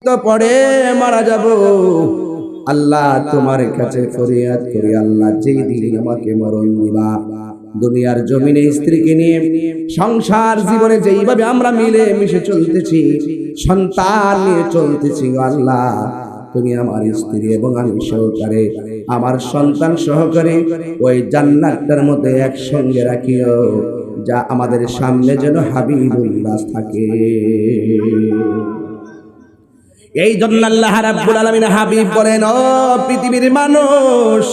তো পড়ে মারা যাব। আল্লাহ তোমার কাছে ফরিয়াদ করি, আল্লাহ যেই দিন আমাকে মরণ দিবা, দুনিয়ার জমিনে স্ত্রীকে নিয়ে সংসার জীবনে যেইভাবে আমরা মিলে মিশে চলতেছি, সন্তান নিয়ে চলতেছি, আল্লাহ তুমি আমার স্ত্রী এবং আমি সহকারে আমার সন্তান সহকারে ওই জান্নাতটার মধ্যে একসঙ্গে রাখিও, যা আমাদের সামনে যেন হাবিবুল্লাহ থাকে। এই জন্য আল্লাহ রাব্বুল আলামিন হাবিব বলেন, ও পৃথিবীর মানুষ,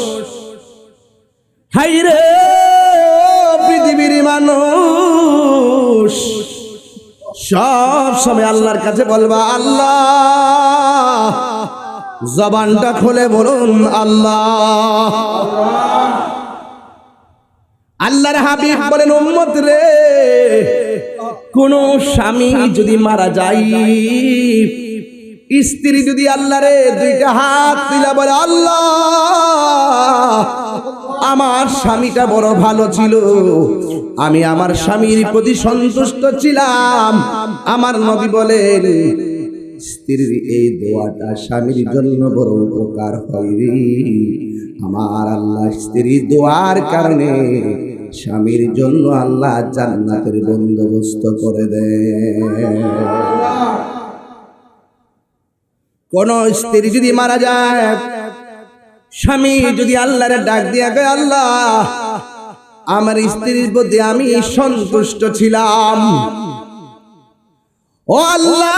হায়রে পৃথিবীর মানুষ, সব সময় আল্লাহর কাছে বলবা আল্লাহ, জবানটা খুলে বলুন আল্লাহ। আল্লাহর হাবিব বলেন, উম্মত রে, কোন স্বামী যদি মারা যায়, স্ত্রী যদি আল্লাহরে দুইটা হাত তুলে বলে আল্লাহ, আমার স্বামীটা বড় ভালো ছিল, আমি আমার স্বামীর প্রতি সন্তুষ্ট ছিলাম, আমার নবী বলেন স্ত্রীর এই দোয়াটা স্বামীর জন্য বড় উপকার হয় রে। আমার আল্লাহ স্ত্রীর দোয়ার কারণে স্বামীর জন্য আল্লাহ জান্নাতের বন্দোবস্ত করে দেয়। কোন স্ত্রী যদি মারা যায়, স্বামী যদি আল্লাহরে ডাক দিয়া কয় আল্লাহ, আমার স্ত্রীর প্রতি আমি সন্তুষ্ট ছিলাম, ও আল্লাহ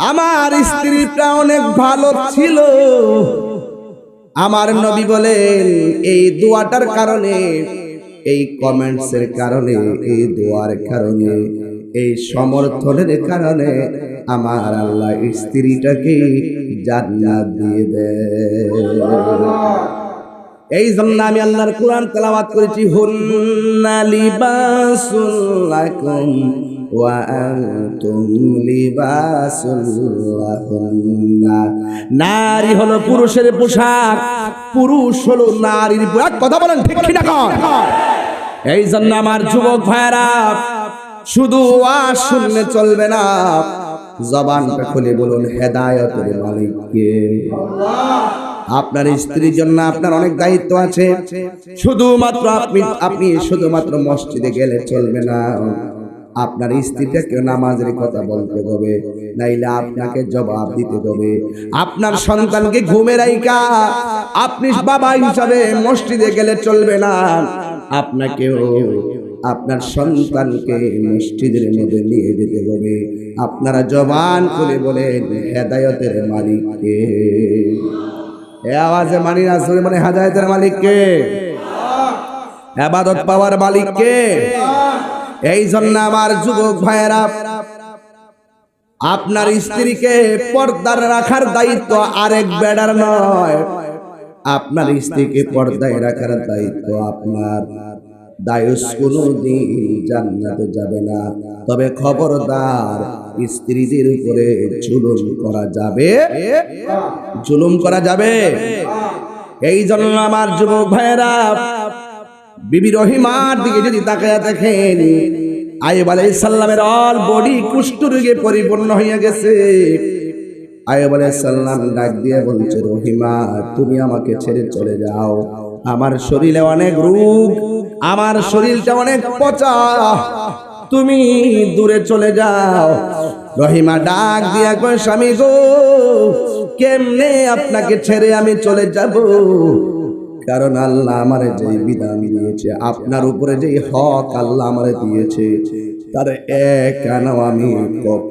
আমার স্ত্রীটা অনেক ভালো ছিল, আমার নবী বলেন এই দোয়াটার কারণে, এই কমেন্টসের কারণে, এই দোয়ার কারণে, এই সমর্থনের কারণে আমার আল্লাহ স্ত্রীটাকে জান্নাত দিয়ে দেয়। এই জন্য আমি আল্লাহর কোরআন তেলাওয়াত করেছি, হুন্না লিবাসুল লাকুম ওয়া আনতুম লিবাসুল লাহুন্না। নারী হলো পুরুষের পোশাক, পুরুষ হলো নারীর পোশাক। কথা বলেন ঠিক কি না? এই জন্য আমার যুবক ভাইরা, শুধু ওয়াজ শুনলে চলবে না, জবানটা খুলে বলুন হেদায়েতের মালিক কে? আল্লাহ। আপনার স্ত্রীর জন্য আপনার অনেক দায়িত্ব আছে, শুধুমাত্র আপনি শুধুমাত্র মসজিদে গেলে চলবে না, আপনার স্ত্রীটাকে নামাজের কথা বলতে হবে, নাইলে আপনাকে জবাব দিতে হবে। আপনার সন্তানকে ঘুমে রাইখা আপনি বাবা হিসাবে মসজিদে গেলে চলবে না, আপনাকেও আপনার সন্তানকে মসজিদের মধ্যে নিয়ে যেতে হবে। আপনারা জবান খুলে বলেন হেদায়েতের মালিক কে? এ আওয়াজে মানি না, সুরে মানে হেদায়েতের মালিক কে? ইবাদত পাওয়ার মালিক কে? এই জন্য আমার যুবক ভাইয়েরা, আপনার স্ত্রীকে পর্দায় রাখার দায়িত্ব আরেক বেডার নয়, আপনার স্ত্রীকে পর্দায় রাখার দায়িত্ব আপনার। দায়ুস কোনদিন জান্নাতে যাবে না, তবে খবরদার স্ত্রীদের উপরে জুলুম করা যাবে, জুলুম করা যাবে। এই জন্য আমার যুবক ভাইয়েরা, বিবি রহিমার দিকে যদি তাকায়া দেখেন, আইয়ুব আলাইহিস সালামের অল বডি কুষ্ঠ রোগে পরিপূর্ণ হয়ে গেছে। আইয়ুব আলাইহিস সালাম ডাক দিয়ে বলছে, রহিমা তুমি আমাকে ছেড়ে চলে যাও, আমার শরীরে অনেক রোগ, আমার শরীরটা অনেক পচা, তুমি দূরে চলে যাও। রহিমা ডাক দিয়া কয়, স্বামী গো, কেমনে আপনাকে ছেড়ে আমি চলে যাব? কারণ আল্লাহ আমারে যে বিধান দিয়েছে, আপনার উপরে যে হক আল্লাহ আমারে দিয়েছে, তার এক আনাও আমি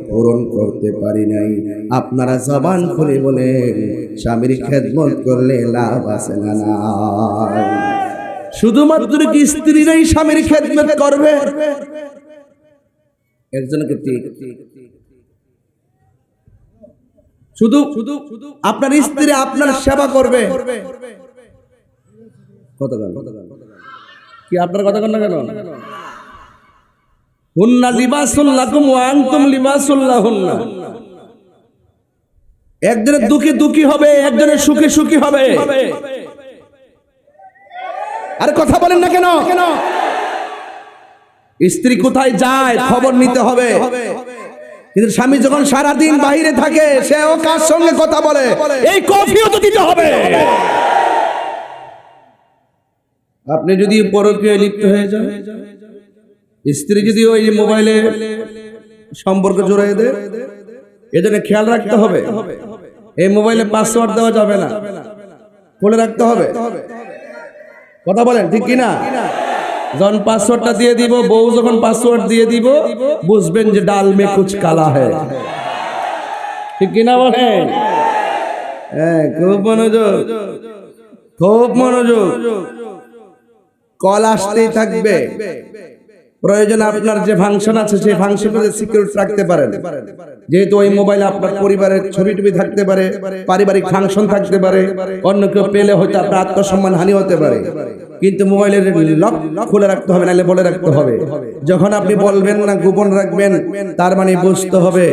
পূরণ করতে পারি নাই। আপনারা জবান খুলে বলেন স্বামীর খেদমত করলে লাভ আছে না? শুধুমাত্র কি স্ত্রীরাই স্বামীর খেদমত করবে? একজনকে শুধু আপনার স্ত্রী আপনার সেবা করবে, কি আপনার কথা কন না কেন? হুন্না লিবাসুল লাকুম ওয়া আনতুম লিবাসুল লাহুন্না। একজনের দুঃখে দুঃখী হবে, একজনের সুখে সুখী হবে। আরে কথা বলেন না কেন? স্ত্রী কোথায় যায় খবর নিতে হবে, কিন্তু স্বামী যখন সারাদিন বাইরে থাকে, সেও কার সঙ্গে কথা বলে, এই কফিও তো দিতে হবে। আপনি যদি পরকীয়ায় লিপ্ত হয়ে যান, স্ত্রী যদি ওই মোবাইলে সম্পর্ক জড়িয়ে দেয়, এজন্য খেয়াল রাখতে হবে এই মোবাইলে পাসওয়ার্ড দেওয়া যাবে না, খুলে রাখতে হবে। কথা বলেন ঠিক কিনা? যখন পাসওয়ার্ডটা দিয়ে দিব, বউ যখন পাসওয়ার্ড দিয়ে দিব, বুঝবেন যে ডাল মে কুছ কালা হ্যায়। ঠিক কিনা বলেন? হ্যাঁ, খুব মনোযোগ, খুব মনোযোগ। কল আসতেই থাকবে। প্রয়োজন আপনার যে ফাংশন আছে সেই ফাংশনটাতে সিকিউরিটি রাখতে পারেন, যেহেতু ওই মোবাইলে আপনার পরিবারের ছবি টবি থাকতে পারে, পারিবারিক ফাংশন থাকতে পারে, অন্য কেউ পেলে হয়তো আপনার আত্মসম্মান হানি হতে পারে। কিন্তু মোবাইলের লক খুলে রাখতে হবে, নাহলে বলে রাখতে হবে। যখন আপনি বলবেন না, গোপন রাখবেন, তার মানে বুঝতে হবে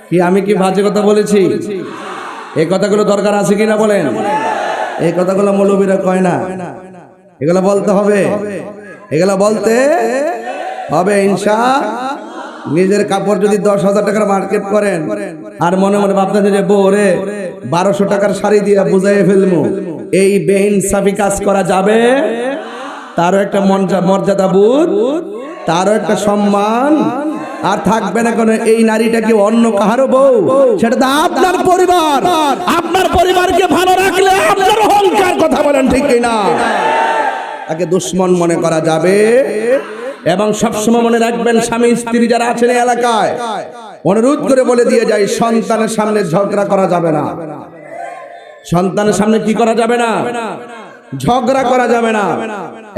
কি আমি কি বাজে কথা বলেছি। এই কথাগুলো দরকার আছে কিনা বলেন? এই কথাগুলো মৌলবীরা কয় না, এগুলো বলতে হবে, এগুলো বলতে হবে। নিজের কাপড় যদি 10,000 টাকার মার্কেট করেন আর মনে মনে ভাবতেন যে বউরে 1200 টাকার শাড়ি দিয়ে বুঝাইয়ে ফেলবো, এই বেইনসাফি কাজ করা যাবে? তারও একটা মর্যাদা বোধ, তারও একটা সম্মান আর থাকবে না। কোনো এই নারীটা কি অন্য কাহারও বউ? সেটা তো আপনার পরিবার। আপনার পরিবারকে ভালো রাখলে আপনার অহংকার। কথা বলেন ঠিক কিনা? তাকে দুশ্মন মনে করা যাবে। এবং সবসময় মনে রাখবেন, স্বামী স্ত্রী যারা আছেন এই এলাকায়, অনুরোধ করে বলে দিয়ে যাই, সন্তানের সামনে ঝগড়া করা যাবে না। সন্তানের সামনে কি করা যাবে না? ঝগড়া করা যাবে না।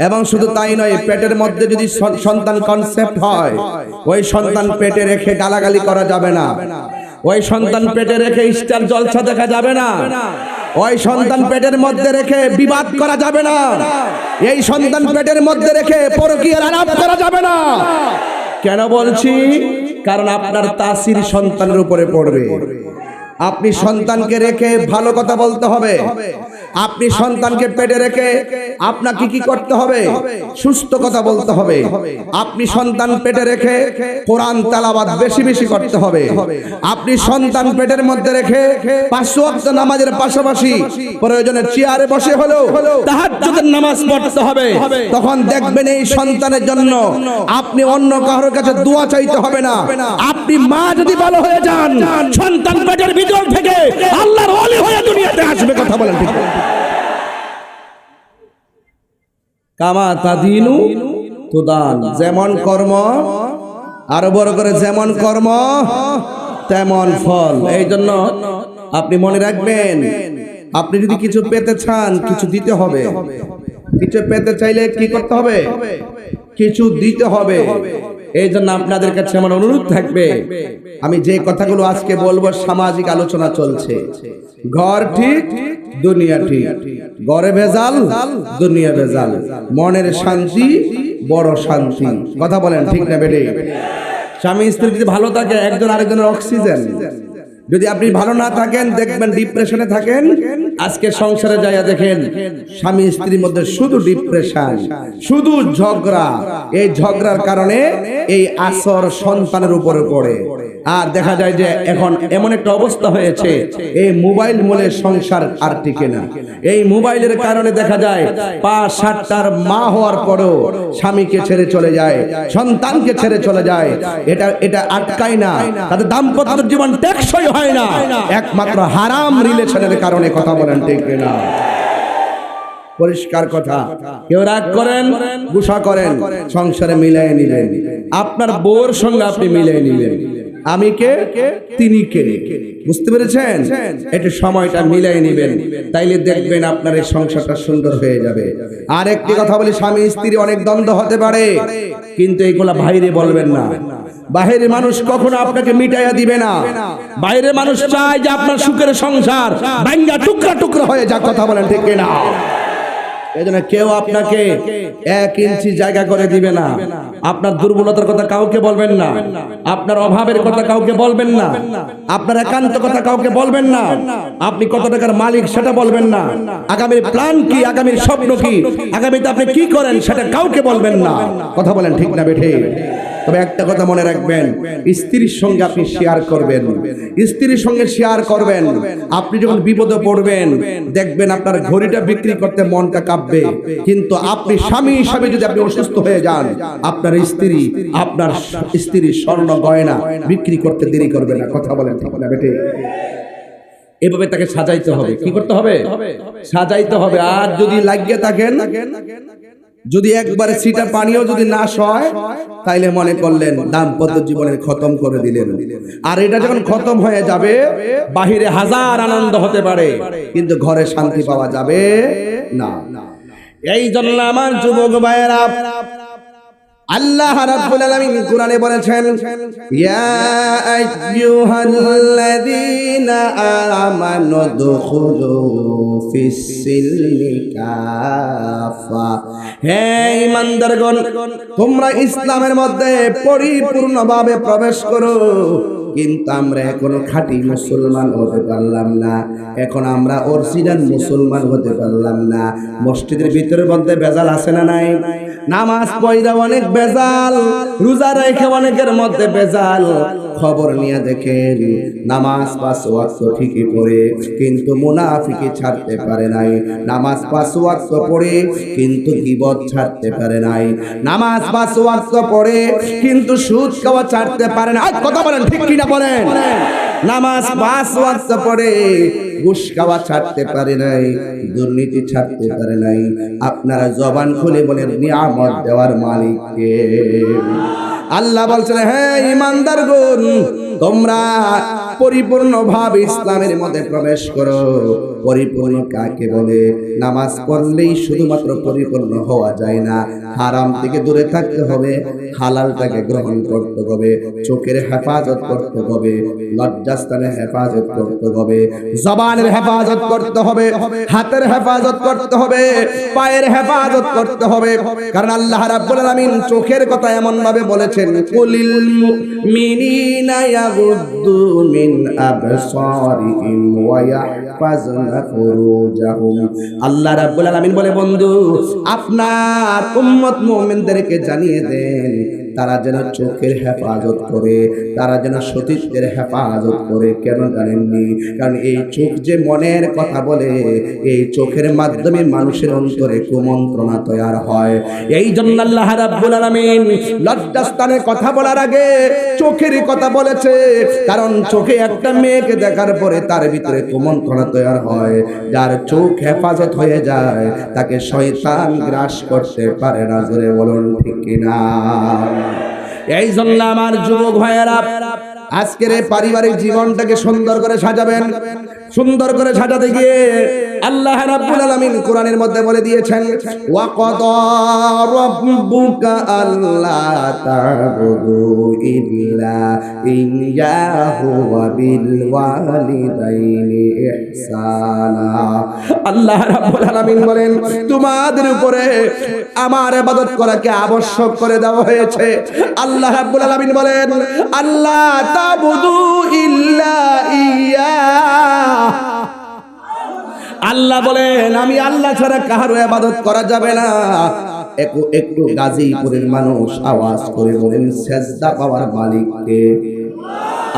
এবং শুধু তাই নয়, পেটের মধ্যে যদি সন্তান কনসেপ্ট হয়, ওই সন্তান পেটে রেখে গালাগালি করা যাবে না। ওই সন্তান পেটে রেখে স্টার জলসা দেখা যাবে না। ওই সন্তান পেটের মধ্যে রেখে বিবাদ করা যাবে না। এই সন্তান পেটের মধ্যে রেখে পরকীয়ার আলাপ করা যাবে না। কেন বলছি? কারণ আপনার তাসির সন্তানের উপরে পড়বে। আপনি সন্তানকে রেখে ভালো কথা বলতে হবে। আপনি সন্তানকে পেটে রেখে আপনাকে কি করতে হবে? সুস্থ কথা বলতে হবে। আপনি সন্তান পেটে রেখে কোরআন তেলাওয়াত বেশি বেশি করতে হবে। আপনি সন্তান পেটের মধ্যে রেখে 5 ওয়াক্ত নামাজের পাশাপাশি প্রয়োজনে চেয়ারে বসে হলেও তাহাজ্জুদের নামাজ পড়তে হবে। তখন দেখবেন এই সন্তানের জন্য আপনি অন্য কারোর কাছে দোয়া চাইতে হবে না। আপনি মা যদি ভালো হয়ে যান, সন্তান পেটের ভিতর থেকে আল্লাহর ওলি হয়ে দুনিয়াতে আসবে। কথা বলেন ঠিক? কামা তাদিনু তুদান, যেমন কর্ম, আরো বড় করে যেমন কর্ম তেমন ফল। এই জন্য আপনি মনে রাখবেন, আপনি যদি কিছু পেতে চান, কিছু দিতে হবে। কিছু পেতে চাইলে কি করতে হবে? কিছু দিতে হবে। এই জন্য আপনাদের কাছে আমার অনুরোধ থাকবে, আমি যে কথাগুলো আজকে বলবো, সামাজিক আলোচনা চলছে। ঘর ঠিক, দুনিয়া ঠিক। ঘরে ভেজাল, দুনিয়া ভেজাল। মনের শান্তি বড় শান্তি। কথা বলেন ঠিক না বেটে? স্বামী স্ত্রী যদি ভালো থাকে, একজন আরেকজনের অক্সিজেন। যদি আপনি ভালো না থাকেন, দেখবেন ডিপ্রেশনে থাকেন। আজকে সংসারে যাইয়া দেখেন, স্বামী স্ত্রীর মধ্যে শুধু ডিপ্রেশন, শুধু ঝগড়া। এই ঝগড়ার কারণে এই আসর সন্তানের উপরে পড়ে। আর দেখা যায় যে এখন এমন একটা অবস্থা হয়েছে, এই মোবাইল মূলে সংসার আর টিকে না। এই মোবাইলের কারণে দেখা যায় 5-7টার মা হওয়ার পরেও স্বামীকে ছেড়ে চলে যায়, সন্তানকে ছেড়ে চলে যায়। এটা আটকায় না, তাদের দাম্পত্য জীবন টেকসই হয় না, একমাত্র হারাম রিলেশনের কারণে। কথা বলেন ঠিক না? পরিষ্কার কথা। কেউ রাগ করেন, গুসা করেন, সংসারে মিলাই নিলেন। আপনার বউর সঙ্গে আপনি মিলাই নিলেন, আমি কে, তিনি কে। বুঝতে পেরেছেন? একটু সময়টা মিলাই নিবেন, তাইলে দেখবেন আপনার এই সংসারটা সুন্দর হয়ে যাবে। আর একটি কথা বলি, স্বামী স্ত্রী অনেক দ্বন্দ্ব হতে পারে, কিন্তু এইগুলা বাইরে বলবেন না। বাইরে মানুষ কখনো আপনাকে মিটাইয়া দিবে না। বাইরে মানুষ চায় যে আপনার সুখের সংসার ভাঙা টুকরা টুকরা হয়ে যাক। কথা বলেন ঠিক না? এজন্য কেউ আপনাকে 1 ইঞ্চি জায়গা করে দিবে না। আপনার দুর্বলতার কথা কাউকে বলবেন না, আপনার অভাবের কথা কাউকে বলবেন না, আপনার একান্ত কথা কাউকে বলবেন না, আপনি কত টাকার মালিক সেটা বলবেন না, আগামীর প্ল্যান কি, আগামীর স্বপ্ন কি, আগামীতে আপনি কি করেন সেটা কাউকে বলবেন না। কথা বলেন ঠিক না বেঠে? তবে একটা কথা মনে রাখবেন, স্ত্রীর সঙ্গে আপনি শেয়ার করবেন, স্ত্রীর সঙ্গে শেয়ার করবেন। আপনি যখন বিপদে পড়বেন দেখবেন আপনার ঘড়িটা বিক্রি করতে মনটা কাঁপবে, কিন্তু আপনি স্বামী হিসাবে যদি আপনি অসুস্থ হয়ে যান, আপনার স্ত্রীর স্বর্ণ গয়না বিক্রি করতে দেরি করবে না। কথা বলেন ঠিক না বেটে? এভাবে তাকে সাজাইতে হবে। কি করতে হবে? সাজাইতে হবে। আর যদি লাগিয়ে থাকেন, যদি একবারে সিটা পানিও যদি না সয়, তাইলে মনে করলেন দাম্পত্য জীবনের খতম করে দিলেন। আর এটা যখন খতম হয়ে যাবে, বাহিরে হাজার আনন্দ হতে পারে, কিন্তু ঘরে শান্তি পাওয়া যাবে না। এই জন্য আমার যুবক ভাইয়েরা, আল্লাহ রাব্বুল আলামিন কুরআনে বলেছেন, ইয়া আইয়ুহাল্লাযীনা আমানু দুখুলু ফিস-সিলমি কাফা। হে ঈমানদারগণ, তোমরা ইসলামের মধ্যে পরিপূর্ণভাবে প্রবেশ করো। কিন্তু আমরা এখনো খাঁটি মুসলমান হতে পারলাম না, এখন আমরা অরিজিনাল মুসলমান হতে পারলাম না। মসজিদের ভিতরের মধ্যে ভেজাল আছে না নাই? নামাজ পড়া অনেক ভেজাল, রোজা রেখে অনেকের মধ্যে ভেজাল। খবর নিয়ে দেখেন, নামাজ 5 ওয়াক্ত ঠিকই পড়ে, কিন্তু মুনাফিকি ছাড়তে পারে নাই। নামাজ 5 ওয়াক্ত পড়ে, কিন্তু গীবত ছাড়তে পারে নাই। নামাজ 5 ওয়াক্ত পড়ে, কিন্তু সুদ খাওয়া ছাড়তে পারে না। কথা বলেন ঠিক কিনা বলেন? নামাজ 5 ওয়াক্ত পড়ে, ঘুষ খাওয়া ছাড়তে পারে নাই, দুর্নীতি ছাড়তে পারে নাই। আপনারা জবান খুলে বলেন, নিয়ামত দেওয়ার মালিক কে? আল্লাহ বলছেন, হে ঈমানদারগণ, তোমরা পরিপূর্ণভাবে ইসলামের মধ্যে প্রবেশ করো। পরিপূর্ণ কাকে বলে? নামাজ পড়লেই শুধুমাত্র পরিপূর্ণ হওয়া যায় না, হারাম থেকে দূরে থাকতে হবে, হালালটাকে গ্রহণ করতে হবে, চোখের হেফাজত করতে হবে, লজ্জাস্থানের হেফাজত করতে হবে, জবানের হেফাজত করতে হবে, হাতের হেফাজত করতে হবে, পায়ের হেফাজত করতে হবে। কারণ আল্লাহ রাব্বুল আলামিন চোখের কথা এমন ভাবে বলেছেন, কুলিল মুমিনিনা ইয়াগুদ্দু মিন আবসারিহিম ওয়া ইয়াহফাজনা ফুরুজাহুম। আল্লাহ রাব্বুল আলামিন বলে, বন্ধু আপনার উম্মত মুমিনদেরকে জানিয়ে দেন, তারা যেন চোখের হেফাজত করে, তারা যেন সতীত্বের হেফাজত করে। কেন জানেননি? কারণ এই চোখ যে মনের কথা বলে, এই চোখের মাধ্যমে মানুষের অন্তরে কুমন্ত্রণা তৈরি হয়। এই জন্য আল্লাহ রাব্বুল আলামিন লজ্জাস্থানের কথা বলার আগে চোখের কথা বলেছে। কারণ চোখে একটা মেয়েকে দেখার পরে তার ভিতরে কুমন্ত্রণা তৈরি হয়। যার চোখ হেফাজত হয়ে যায়, তাকে শয়তান গ্রাস করতে পারে না। জোরে বলুন ঠিক কিনা? এই জন্য আমার যুবক ভাইয়েরা, আজকের এই পারিবারিক জীবনটাকে সুন্দর করে সাজাবেন। সুন্দর করে সাজাতে গিয়ে আল্লাহ রাব্বুল আলামিন কোরআনের মধ্যে বলে দিয়েছেন, ওয়া ক্বাদা রাব্বুকা আল্লা তা'বুদু ইল্লা ইয়্যাহু ওয়া বিল ওয়ালিদাইনি ইহসানা। আল্লাহ রাব্বুল আলামিন বলেন, তোমাদের উপরে আমার ইবাদত করাকে আবশ্যক করে দেওয়া হয়েছে। আল্লাহ রাব্বুল আলামিন বলেন, আল্লাহ তা'বুদু ইল্লা ইয়্যা। আল্লাহ বলেন, আমি আল্লাহ ছাড়া কারো ইবাদত করা যাবে না। একটু গাজীপুরের মানুষ আওয়াজ করে বলেন, সেজদা পাওয়ার মালিক কে?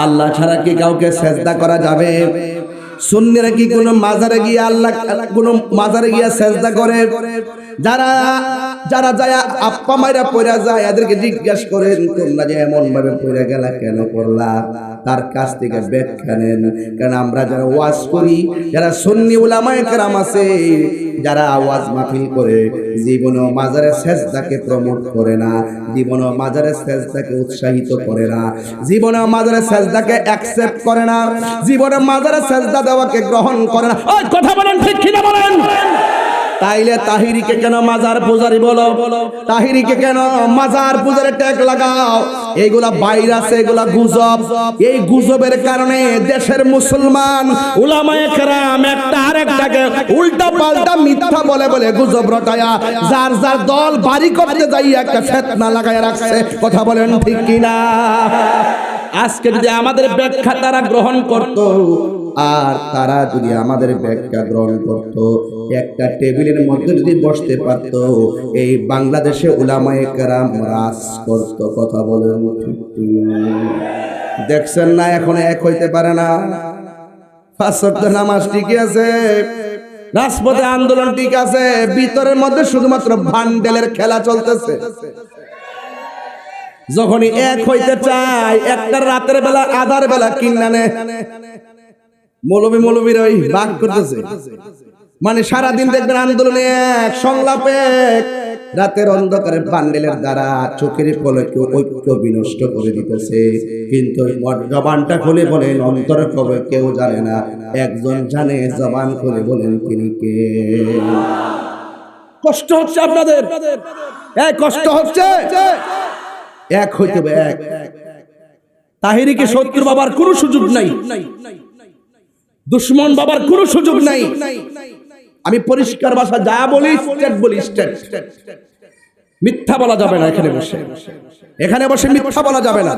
আল্লাহ ছাড়া কি কাউকে সেজদা করা যাবে? সুন্নিরা কি কোনো মাজারে গিয়ে কোনো মাজারে গিয়ে সেজদা করে? যারা যায় আপ্পা মাইরা পড়া যায়, এদেরকে জিজ্ঞাসা করেন, তোমরা যে এমন ভাবে পড়ে গেলা কেন করলা? তার কাছ থেকে ব্যাখ্যা নেন। কারণ আমরা যারা ওয়াজ করি, যারা সুন্নি উলামায়ে কেরাম আছে, যারা আওয়াজ মাহফিল করে, জীবনেও মাজারে সেজদাকে প্রমোট করে না, জীবনেও মাজারে সেজদাকে উৎসাহিত করে না, জীবনেও মাজারে সেজদাকে অ্যাকসেপ্ট করে না, জীবনে মাজারে সেজদা দেওয়াকে গ্রহণ করে না। ওই কথা বলেন ঠিক কিনা বলেন? তাইলে তাহিরিকে কেন মাজার পূজারি বলো? তাহিরিকে কেন মাজার পূজারে ট্যাগ লাগাও? এইগুলা ভাইরাস, এগুলা গুজব। এই গুজবের কারণে দেশের মুসলমান উলামায়ে কেরাম একটা আরেকটাকে উল্টা পাল্টা মিথ্যা বলে বলে গুজব রটায়া যার যার দল বাড়ি করতে যাইয়া একটা ফিতনা লাগায়া রাখছে। কথা বলেন ঠিক কিনা? আজকে যদি আমাদের ব্যাখ্যা তারা গ্রহণ করত, আর তারা যদি আমাদের ব্যাখ্যা গ্রহণ করত, একটা টেবিলের মধ্যে যদি বসতে পারত, এই বাংলাদেশে উলামায়ে কেরাম রাজ করত। কথা বলেন ঠিক কিনা? দেখছেন না, এখন এক হইতে পারে না। পাঁচ ওয়াক্ত নামাজ ঠিক আছে, রাজপথে আন্দোলন ঠিক আছে, ভিতরের মধ্যে শুধুমাত্র ভান্ডেলের খেলা চলতেছে। যখনই এক হইতে চায়, একটা রাতের বেলা আধার বেলা কিন্নানে মৌলবীর ওই বাক করতেছে। মানে সারাদিন দেখবেন আন্দোলনে এক, সংলাপে এক, রাতের অন্ধকারে বান্ডেলের দ্বারা চোখের পলকে ঐক্য বিনষ্ট করে দিতেছে। কিন্তু জবানটা খুলে বলেন, অন্তরে কবে কেউ জানে না, একজন জানে, জবান খুলে বলেন তিনি কে। কষ্ট হচ্ছে আপনাদের, এক কষ্ট হচ্ছে, এক হইতে হবে এক। তাহিরিকে শত্রু বাবার কোনো সুযোগ নাই, দুশ্মন বাবার কোনো সুযোগ নাই। আমি পরিষ্কার ভাষা যা বলি, স্টেট বলি, স্টেট। মিথ্যা বলা যাবে না। এখানে বসে মিথ্যা বলা যাবে না।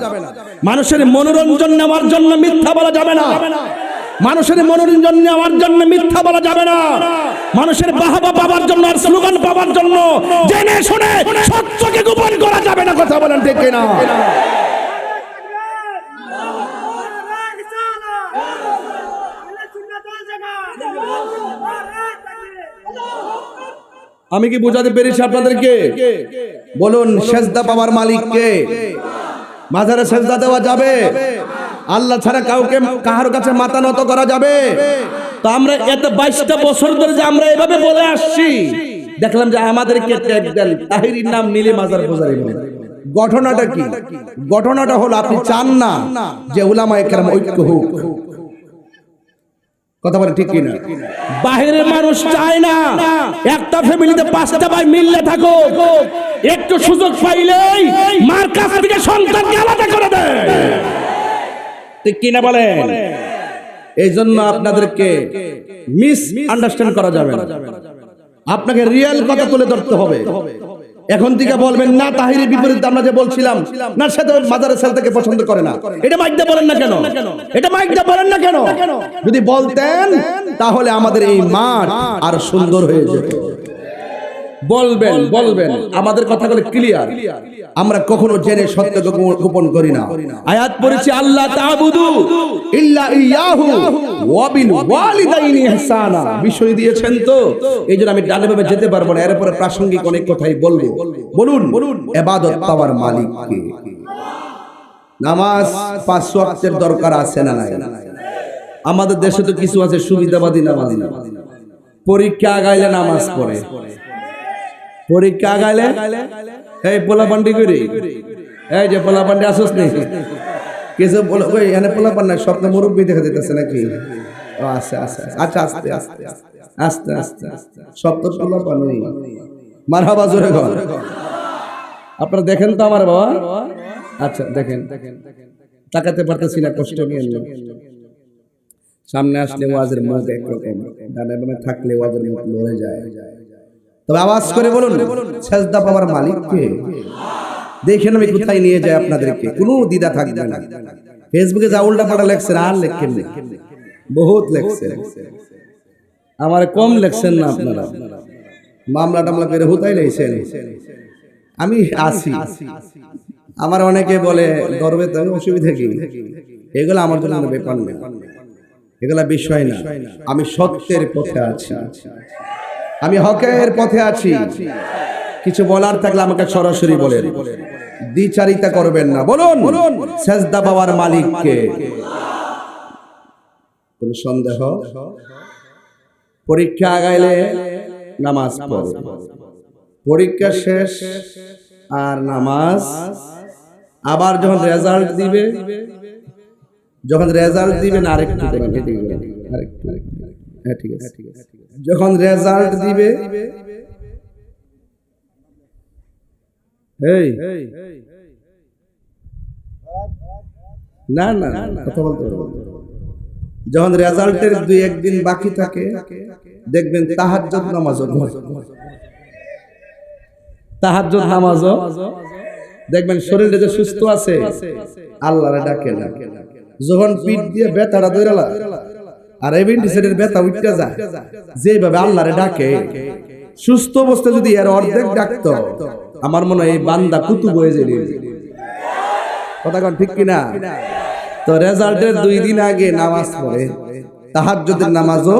মানুষের মনোরঞ্জন নেওয়ার জন্য মিথ্যা বলা যাবে না। মানুষের মনোরঞ্জন নেওয়ার জন্য মিথ্যা বলা যাবে না। মানুষের বাহবা পাওয়ার জন্য আর স্লোগান পাওয়ার জন্য জেনে শুনে সত্যকে গোপন করা যাবে না। কথা বলেন ঠিক কিনা? আমি কি বোঝাতে পেরেছি আপনাদেরকে? বলুন, সেজদা পাওয়ার মালিক কে? মাজারে সেজদা দেওয়া যাবে? আল্লাহ ছাড়া কাউকে কাহার কাছে মাথা নত করা যাবে? তো আমরা এত 22টা বছর ধরে যে আমরা এভাবে বলে আসছি, দেখলাম যে আমাদেরকে ট্যাগ দেন, তাহিরির নাম নিলে মাজার পূজারি বলে। ঘটনাটা কি? ঘটনাটা হলো, আপনি চান না যে উলামায়ে কেরাম ঐক্য হোক। কথা বলে ঠিক কিনা? বাহিরের মানুষ চায় না একটা ফ্যামিলিতে 5টা ভাই মিললে থাকো, একটু সুযোগ পাইলেই মার কাছ থেকে সন্তানকে আলাদা করে দেয়। ঠিক কিনা বলেন? এই জন্য আপনাদেরকে মিস আন্ডারস্ট্যান্ড করা যাবে না। আপনাকে রিয়েল কথা তুলে ধরতে হবে। এখন থেকে বলবেন না তাহিরের বিপরীতে আমরা যে বলছিলাম না, সে তো মাজারের ছেলেটাকে পছন্দ করে না, এটা মাইক দিয়ে বলেন না কেন? এটা মাইক দিয়ে বলেন না কেন? যদি বলতেন তাহলে আমাদের এই মাঠ আর সুন্দর হয়ে যেত। বলবেন, বলবেন, আমাদের কথাগুলো ক্লিয়ার। আমরা কখনো জেনে সত্য গোপন করি না। আয়াত পড়েছি, আল্লাহ তা'বুদু ইল্লা ইয়াহু ওয়া বিল ওয়ালিদাইনি ইহসানা। বিষয় দিয়েছেন তো, এইজন্য আমি ডানে ভাবে যেতে পারবো না। এরপরে প্রাসঙ্গিক অনেক কথাই বলবো। বলুন, ইবাদত পাওয়ার মালিক কে? নামাজ 5 ওয়াক্তের দরকার আছে না নাই? আমাদের দেশে তো কিছু আছে সুবিধাবাদী নামাজ। পরীক্ষা আগাইলে নামাজ পড়ে, পরীক্ষা আগাইলে এই পোলা পান্ডি করি, এই যে পোলা পান্ডি আসোস নেই কিছু বলো, ওই এনে পোলা পান্ডা স্বপ্ন মুরব্বী দেখা যেতেছে নাকি? আচ্ছা আচ্ছা আচ্ছা, আস্তে আস্তে আস্তে আস্তে আস্তে সব তো পোলা পান্ডি। মারহাবা, জোরে ঘর। আপনারা দেখেন তো আমার বাবা? আচ্ছা দেখেন, তাকাতে পারতেছি না, কষ্ট নিয়ে। সামনে আসলে ওয়াজের মুখ একরকম, ডানে বামে থাকলে ওয়াজের মুখ লড়ে যায়। তবে আওয়াজ করে বলুন, সেজদা পাওয়ার মালিক কে? দেখেন আমি কোথায় নিয়ে যাই আপনাদেরকে, কোনো দ্বিধা থাকবে না। ফেসবুকে যা উল্টা পাল্টা লেখছেন, আর লেখেন না, বহুত লেখছেন। আমার কম লেখছেন না আপনারা। মামলা টামলা করে হুতাই লেখছেন। আমি আছি, আমার অনেকে বলে গর্বে, তো অসুবিধা কি? এগুলো আমার জন্য ব্যাপার না, এগুলা বিষয় না। আমি সত্যের পথে আছি, আমি হকের পথে আছি। কিছু বলার থাকলে আমাকে সরাসরি বলেন, দ্বিচারিতা করবেন না। বলুন, সেজদা পাওয়ার মালিক কে? কোন সন্দেহ? পরীক্ষা আগাইলে নামাজ পড়ে, পরীক্ষা শেষ আর নামাজ। আবার যখন রেজাল্ট দিবেন আরেকটু হ্যাঁ ঠিক আছে। যখন রেজাল্ট দিবে, এই না না কথা বলতে হবে। যখন রেজাল্টের 2-1 দিন বাকি থাকে, দেখবেন তাহাজ্জুদ নামাজও দেখবেন শরীরে যে সুস্থ আছে আল্লাহরে ডাকে না। যখন পিঠ দিয়ে ব্যথাটা ধইরালা আর এভেন্টিসের ব্যথা উঠতে যায়, যেভাবে আল্লাহরে ডাকে, সুস্থ অবস্থায় যদি এর অর্ধেক ডাকতো, আমার মনে হয় এই বান্দা কুতুব হয়ে যাবে। কথা কোন ঠিক কিনা? তো রেজাল্টের 2 দিন আগে নামাজ পড়ে, তাহাজ্জুদের নামাজও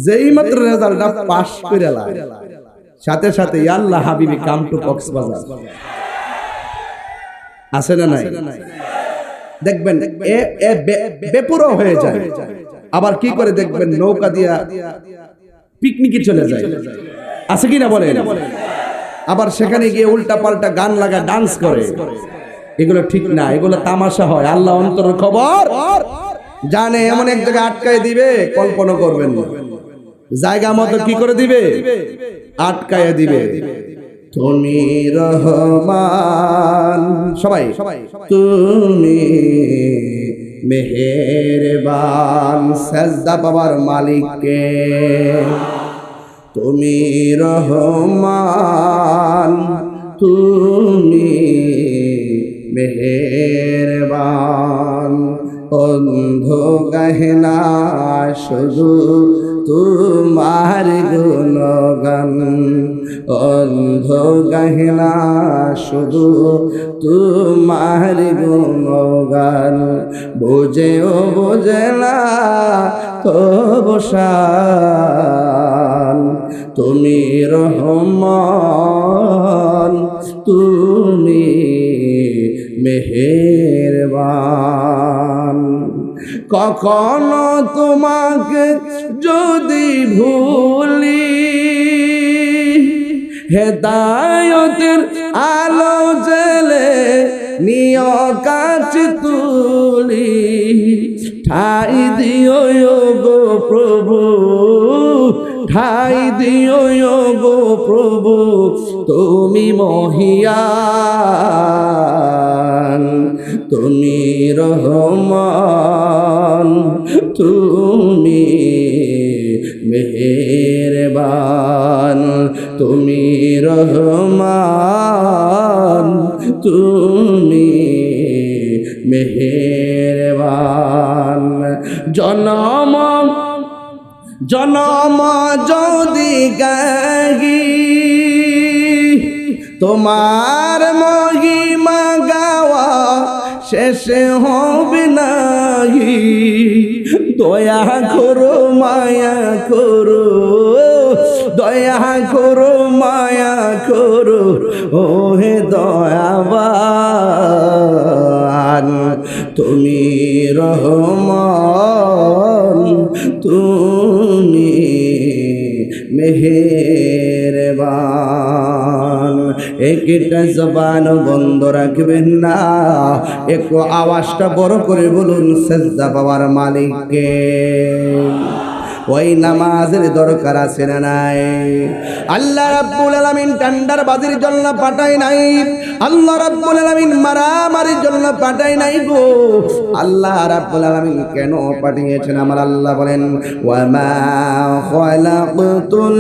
যেই মাত্র রেজাল্টটা পাস করে লা, সাথে সাথে আল্লাহ হাবিবি কাম টু কক্সবাজার আছে না নাই? দেখবেন বেপরোয়া হয়ে যায়। আবার কি করে দেখবেন নৌকা দিয়া পিকনিকে চলে যায়, আছে কি না বলেন? আবার সেখানে গিয়ে উল্টা পাল্টা গান লাগা ডান্স করে। এগুলো ঠিক না, এগুলো তামাশা হয়। আল্লাহ অন্তরের খবর জানে। এমন এক জায়গায় আটকায় দিবে, কল্পনা করবেন না। জায়গা মতো কি করে দিবে? আটকায় দিবে। তুমি রহমান, সবাই তুমি মেহেরবান, সাজদা পাওয়ার মালিককে। তুমি রহমান, তুমি মেহেরবান, অন্ধ গহনা শুধু তোমার গুণগান, অন্ধ গহনা শুধু তোমার গুণগান, বুঝেও বোঝে না তবু শান, তুমি রহমান, তুমি মেহেরবান। কখনো তোমাকে যদি ভুলি, হেদায়তের আলো জেলে নিয় কাছ তুলি, ঠাই দিও গো প্রভু, ঠাই দিও গো প্রভু, তুমি মহিয়ান, তুমি রহমান, তুমি মেহেরবান, তুমি রহমান, তুমি মেহেরবান। জনম জনম যদি গাহি তোমার মহিমা গাওয়া শেষে হবে নাহি, দয়া করো মায়া করো, দয়া করো মায়া করো, ও হে দয়াবান, তুমি রহমান, তুমি মেহেরবান। একটা জবান বন্ধ রাখবেন না, একটু আওয়াজটা বড় করে বলুন, সাজদা পাওয়ার মালিককে। ওই নামাজের দরকার আছে না নাই? আল্লাহ রাব্বুল আলামিন টেন্ডার বাজির জন্য পাঠায় নাই, আল্লাহ রাব্বুল আলামিন মারামারির জন্য পাঠায় নাই গো। আল্লাহ রাব্বুল আলামিন কেন পাঠিয়েছেন? আমার আল্লাহ বলেন, ওয়া মা খালাকতুল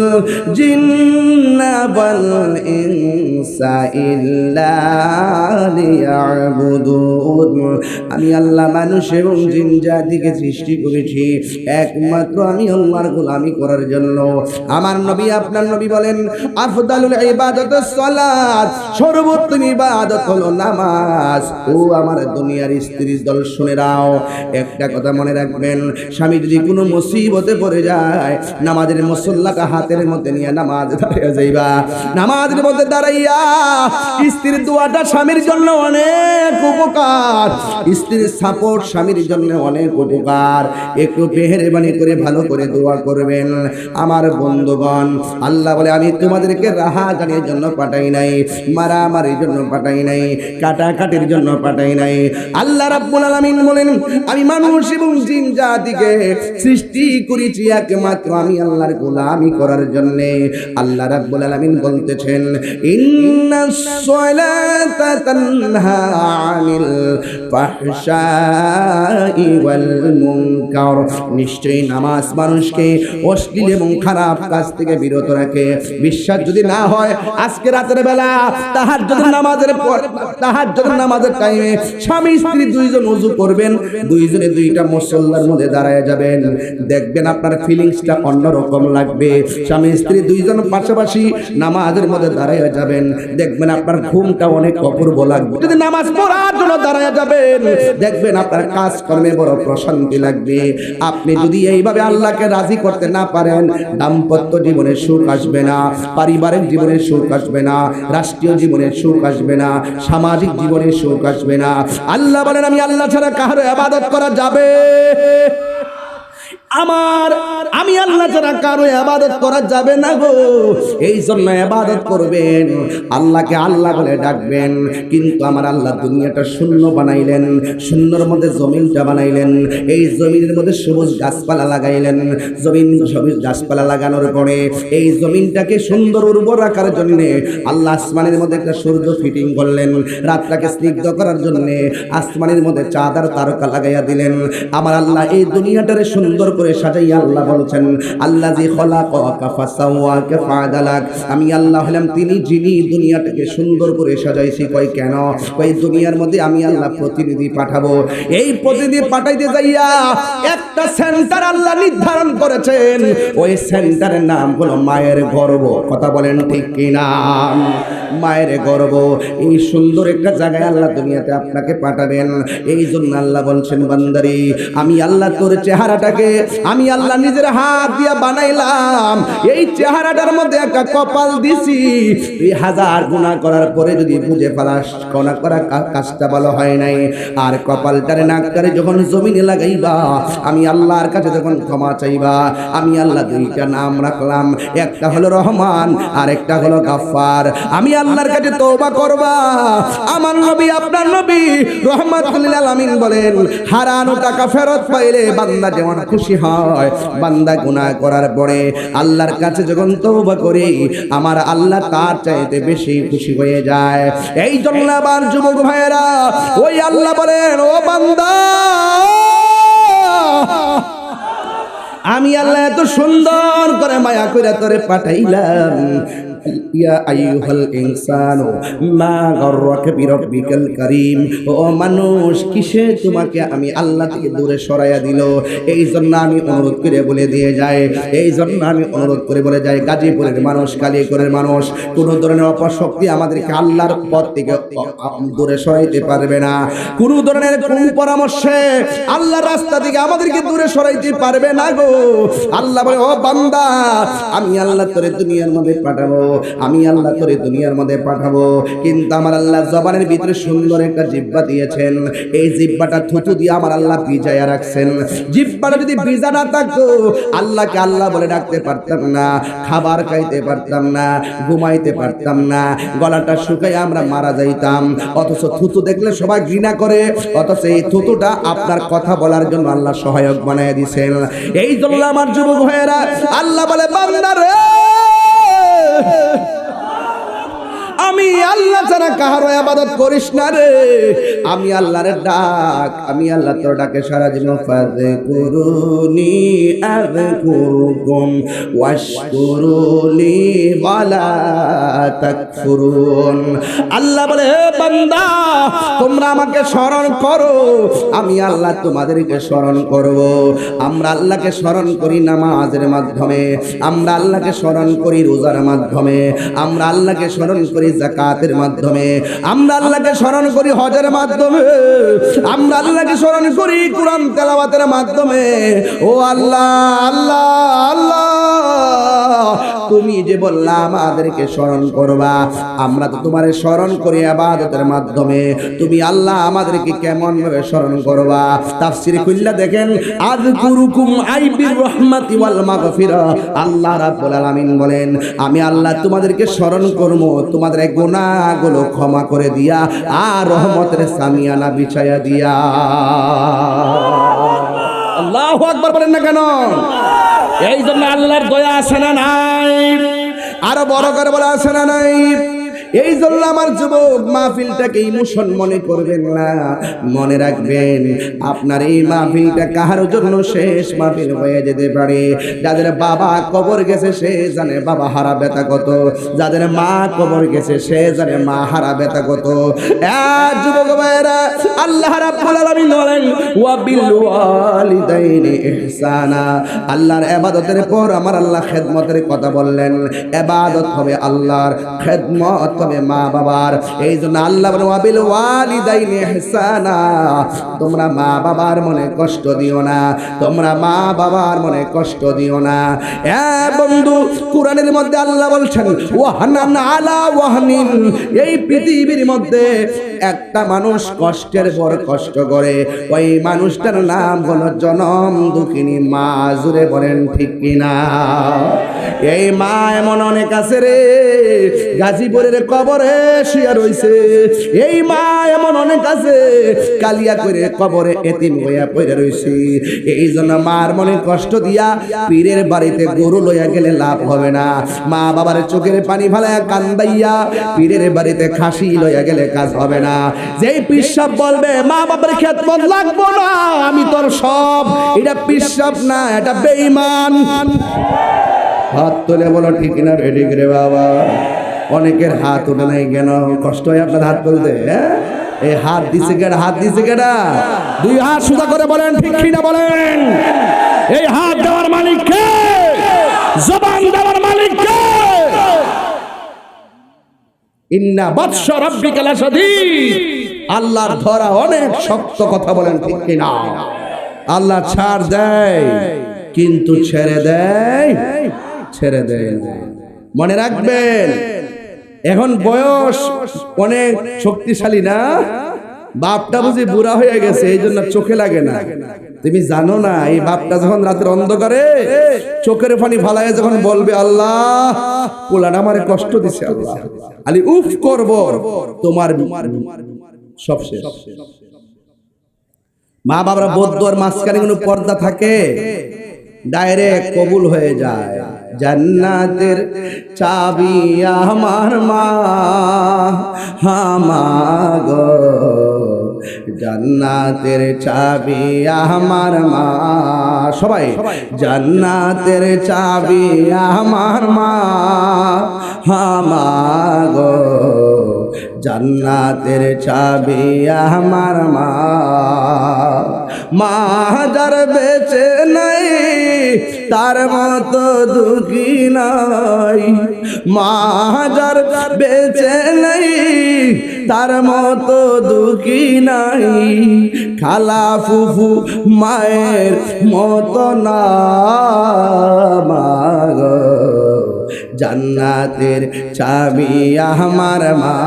জিন্না ওয়াল ইনসা ইল্লা লিয়াবুদুন। আমি আল্লাহ মানুষ এবং জিন জাতিকে সৃষ্টি করেছি একমাত্র আমি আল্লাহর গোলামি করার জন্য। আমার নবী আপনার নবী বলেন, আফদালুল ইবাদাতুস সালাত, সর্বোত্তম ইবাদত হলো নামাজ। ও আমার দুনিয়ার স্ত্রী দল শুনে নাও, একটা কথা মনে রাখবেন, স্বামী যদি কোনো মুসিবতে পড়ে যায়, নামাজের মুসল্লাটা হাতের মধ্যে নিয়ে নামাজ দাঁড়িয়ে যাইবা। নামাজের মধ্যে দাঁড়াইয়া স্ত্রীর দোয়াটা স্বামীর জন্য অনেক উপকার, স্ত্রীর সাপোর্ট স্বামীর জন্য অনেক উপকার। একটু মেহেরবানি করে ভালো করে দোয়া করবেন আমার বন্ধুগণ। আল্লাহ বলে আমি তোমাদেরকে রাহাজানির জন্য পাঠাই নাই, মারামারির জন্য পাঠাই নাই, কাটাকাটির জন্য পাঠাই নাই। আল্লাহ রাব্বুল আলামিন বলেন আমি মানুষ এবং জিন জাতিকে সৃষ্টি করেছি একমাত্র আমি আল্লাহর গোলামি করার জন্য। আল্লাহ রাব্বুল আলামিন বলতেছেন ইন্নাস সালাতা তানহা আনিল ফাহশাই ওয়াল মুনকার, নিশ্চয়ই নামাজ মানুষকে অশ্লীল এবং খারাপ কাজ থেকে বিরত রাখে। বিশ্বাস যদি না হয় আজকে রাতের বেলা তাহাজ্জুদের নামাজের টাইমে স্বামী স্ত্রী দুইজন ওযু করবেন, দুইজনে দুইটা মুসল্লার মধ্যে দাঁড়ায় যাবেন, দেখবেন আপনার ফিলিংসটা অন্যরকম লাগবে। স্বামী স্ত্রী দুইজন পাশাপাশি নামাজের মধ্যে দাঁড়ায় যাবেন, দেখবেন আপনার ঘুমটা অনেক অপূর্ব লাগবে। যদি নামাজ পড়ার জন্য দাঁড়ায় যাবেন, দেখবেন আপনার কাজকর্মে বড় প্রশান্তি লাগবে। আপনি যদি এইভাবে আল্লাহকে রাজি করতে না পারেন, দাম্পত্য জীবনে সুখ আসবে না, পারিবারিক জীবনে সুখ আসবে না, রাষ্ট্রীয় জীবনে সুখ আসবে না, সামাজিক জীবনে সুখ আসবে না। আল্লাহ বলেন আমি আল্লাহ ছাড়া কারো ইবাদত করা যাবে আমি আল্লাহ ছাড়া কারো ইবাদত করা যাবে না গো। এই জন্য ইবাদত করবেন, আল্লাহকে আল্লাহ বলে ডাকবেন। কিন্তু আমার আল্লাহ দুনিয়াটা শূন্য বানাইলেন, শূন্যর মধ্যে জমিনটা বানাইলেন, এই জমিনের মধ্যে সবুজ গাছপালা লাগাইলেন। সবুজ গাছপালা লাগানোর পরে এই জমিনটাকে সুন্দর উর্বর রাখার জন্য আল্লাহ আসমানের মধ্যে একটা সূর্য ফিটিং করলেন, রাতটাকে স্নিগ্ধ করার জন্য আসমানের মধ্যে চাঁদ আর তারকা লাগাইয়া দিলেন। আমার আল্লাহ এই দুনিয়াটারে সুন্দর করে সাজাইয়া আল্লাহ বলছেন আল্লাযী খালাকাকা ফাসাওয়াকা ফাআদালাক, আমি আল্লাহ হলাম তিনি যিনি দুনিয়াটাকে সুন্দর করে সাজাইছি। কয় কেন? কয় দুনিয়ার মধ্যে আমি আল্লাহ প্রতিনিধি পাঠাবো। এই প্রতিনিধি পাঠাইতে যাইয়া একটা সেন্টার আল্লাহ নির্ধারণ করেছেন, ওই সেন্টারের নাম হলো মায়ের গর্ভ। কথা বলেন ঠিক কিনা? মায়ের গর্ভ। এই সুন্দর একটা জায়গায় আল্লাহ দুনিয়াতে আপনাকে পাঠাবেন। এই জন্য আল্লাহ বলছেন বান্দারে আমি আল্লাহ তোর চেহারাটাকে আমি আল্লাহ নিজের হাত দিয়া বানাইলাম। এই চেহারাটার মধ্যে একটা কপাল দিছি, তুই হাজার গুনাহ করার পরে যদি বুঝে ফেলাস গুনাহ করা কাজটা ভালো হয় নাই, আর কপালটারে নাকটারে যখন জমিনে লাগাইবা আমি আল্লাহর কাছে যখন ক্ষমা চাইবা, আমি আল্লাহ দুইটা নাম রাখলাম, একটা হলো রহমান আর একটা হলো গাফফার। আমি আল্লাহর কাছে তওবা করবা। আমার নবী আপনার নবী রাহমাতুল লিল আলামিন বলেন হারানো টাকা ফেরত পাইলে বান্দা যেমন খুশি হয়, বান্দা গুনাহ করার পরে আল্লাহর কাছে যখন তওবা করে আমার আল্লাহ তার চাইতে বেশি খুশি হয়ে যায়। এই জন্য আবার যুবক ভাইয়েরা ওই আল্লাহ বলেন ও বান্দা আমি আল্লাহ এত সুন্দর করে মায়া কইরা তোরে পাঠাইলাম। ইয়া আইয়ুহাল ইনসানু মা গাররাকা বিরাব্বিকাল কারীম, ও মানুষ কিসে তোমাকে আমি আল্লাহ থেকে দূরে সরাইয়া দিল? এই জন্য আমি অনুরোধ করে বলে দিয়ে যায়, এই জন্য আমি অনুরোধ করে বলে যাই গাজীপুরের মানুষ, কালিয়াকৈরের মানুষ, কোনো ধরনের অপশক্তি আমাদেরকে আল্লাহর পথ থেকে দূরে সরাইতে পারবে না। কোনো ধরনের কুপরামর্শে আল্লাহর রাস্তা থেকে আমাদেরকে দূরে সরাইতে পারবে না গো। আল্লাহ বলে ও বান্দা আমি আল্লাহ তোরে দুনিয়ার মধ্যে পাঠাবো, আমি আল্লাহ তোরে দুনিয়ার মধ্যে পাঠাবো। কিন্তু আমার আল্লাহ জবানের ভিতরে সুন্দর একটা জিহ্বা দিয়েছেন, এই জিহ্বাটা থুতু দিয়ে আমার আল্লাহ ভিজায়া রাখছেন। জিহ্বাটা যদি ভিজা না থাকতো আল্লাহকে আল্লাহ বলে ডাকতে পারতাম না, খাবার খাইতে পারতাম না, ঘুমাইতে পারতাম না, গলাটা শুকাই আমরা মারা যাইতাম। অথচ থুতু দেখলে সবাই ঘৃণা করে, অথচ এই থুতুটা আপনার কথা বলার জন্য আল্লাহ সহায়ক বানায় দিয়েছেন। এই জন্য আমার যুবক ভাইয়েরা আল্লাহ বলে বান্দা রে আমি আল্লাহ ছাড়া কারো ইবাদত করিস না রে। আমি আল্লাহর ডাক, আমি আল্লাহ তোর ডাকে সারা জীবন ফাযকুরুনি আযকুরুকুম ওয়াশকুরুলি ওয়ালা তাকফুরুন। আল্লাহ বলে হে বান্দা তোমরা আমাকে স্মরণ করো, আমি আল্লাহ তোমাদেরকে স্মরণ করব। আমরা আল্লাহকে স্মরণ করি নামাজের মাধ্যমে, আমরা আল্লাহকে স্মরণ করি রোজার মাধ্যমে, আমরা আল্লাহকে স্মরণ করি যাকাতের মাধ্যমে, আমরা আল্লাহকে স্মরণ করি হজের মাধ্যমে, আমরা আল্লাহকে স্মরণ করি কোরআন তেলাওয়াতের মাধ্যমে। ও আল্লাহ আল্লাহ আল্লাহ, তুমি যে বললা আমাদেরকে স্মরণ করবা, আমরা তো তোমারে স্মরণ করি ইবাদতের মাধ্যমে। তুমি আল্লাহ আমাদেরকে কেমন ভাবে স্মরণ করবা? তাফসীর খুললা দেখেন, আযকুরুকুম আইবির রাহমাতি ওয়াল মাগফিরা। আল্লাহ রাব্বুল আলামিন বলেন, আমি আল্লাহ তোমাদেরকে স্মরণ করব তোমাদের গুনাহগুলো ক্ষমা করে দিয়া আর রহমতের সামিয়ানা বিছায়া দিয়া। আল্লাহু আকবার বলেন না কেন? এই জন্য আল্লাহর দয়া আছে না নাই? আরো বড় করে বলা আছে না নাই? এই জন্য আমার যুবক মাহফিলটাকে ইমোশন মনে করবেন না, মনে রাখবেন আপনার এই মাহফিলটা কাহার জন্য শেষ মাহফিল হয়ে যেতে পারে। যাদের বাবা কবর গেছে সে জানে বাবা হারা ব্যথা কত, যাদের মা কবর গেছে সে জানে মা হারা ব্যথা কত। যুবক ভাইরা, আল্লাহ রাব্বুল আলামিন বলেন ওয়া বিল ওয়ালিদাইনি ইহসানা। আল্লাহর ইবাদতের পর আমার আল্লাহ খেদমতের কথা বললেন। ইবাদত হবে আল্লাহর, খেদমত হবে মা বাবার। এই জন্য আল্লাহ বলেন ওয়া বিল ওয়ালিদাইনি ইহসানা। তোমরা মা বাবার মনে কষ্ট দিও না, তোমরা মা বাবার মনে কষ্ট দিও না। বন্ধু, কোরআনের মধ্যে আল্লাহ বলছেন ওয়াহানান আলা ওয়াহনিন। এই পৃথিবীর মধ্যে একটা মানুষ কষ্টের পর কষ্ট করে, ওই মানুষটার নাম হলো জনম দুঃখিনী মা। জুড়ে বলেন ঠিক কিনা? এই মা এমন অনেক আছে রে, গাজীপুরের কবরে শুয়ে রইছে। এই মা এমন অনেক আছে কালিয়া করে কবরে এতিম হইয়া পড়ে রইছে। এই জন্য মার মনে কষ্ট দিয়া পীরের বাড়িতে গরু লইয়া গেলে লাভ হবে না। মা বাবার চোখের পানি ফালাইয়া কান্দাইয়া পীরের বাড়িতে খাসি লইয়া গেলে কাজ হবে না। যেই পিসাব বলবে মা বাবার খেদমত লাগবো না, আমি তোর সব, এটা পিসাব না, এটা বেঈমান। হাত তুলে বলো ঠিক না? রেডি রে বাবা। অনেকের হাত ওঠে নাই কেন? কষ্ট হয় আপনার হাত তুলতে? এই হাত দিছে কেডা? হাত দিছে কেডা? দুই হাত সোজা করে বলেন ঠিক কিনা বলেন। এই হাত দেওয়ার মালিক কে? জবান দেওয়ার মালিক কে? ইন্না বাতশা রাব্বিকা লাশাদীদ। আল্লাহর ধরা অনেক শক্ত, কথা বলেন ঠিক কিনা? আল্লাহ ছাড় দেয় কিন্তু ছেড়ে দেয়, ছেড়ে দেয়। মনে রাখবেন, এখন বয়স অনেক শক্তিশালী না? বাপটা বুঝি বুড়া হয়ে গেছে, এই জন্য চোখে লাগে না। তুমি জানো না, এই বাপটা যখন রাতের অন্ধকারে চোখের পানি ফালায় যখন বলবে আল্লাহ পোলাটা আমারে কষ্ট দিছে, আল্লাহ আলী উফ করব, তোমার সব শেষ। মা বাবারা বদ্দুয়ার মাঝখানে কোনো পর্দা থাকে? ডাইরেক্ট কবুল হয়ে যায়। জান্নাতের চাবি আমার মা, হামাগো জান্নাতের চাবি আমার মা। সবাই জান্নাতের চাবি আমার মা, হামাগো জান্নাতের চাবি আমার মা। মা যার বেঁচে নাই তার মতো দুঃখী নাই, মা যার বেঁচে নাই তার মতো দুঃখী নাই। খালা ফুফু মায়ের মতো না মাগো, জান্নাতের চাবি আমার মা,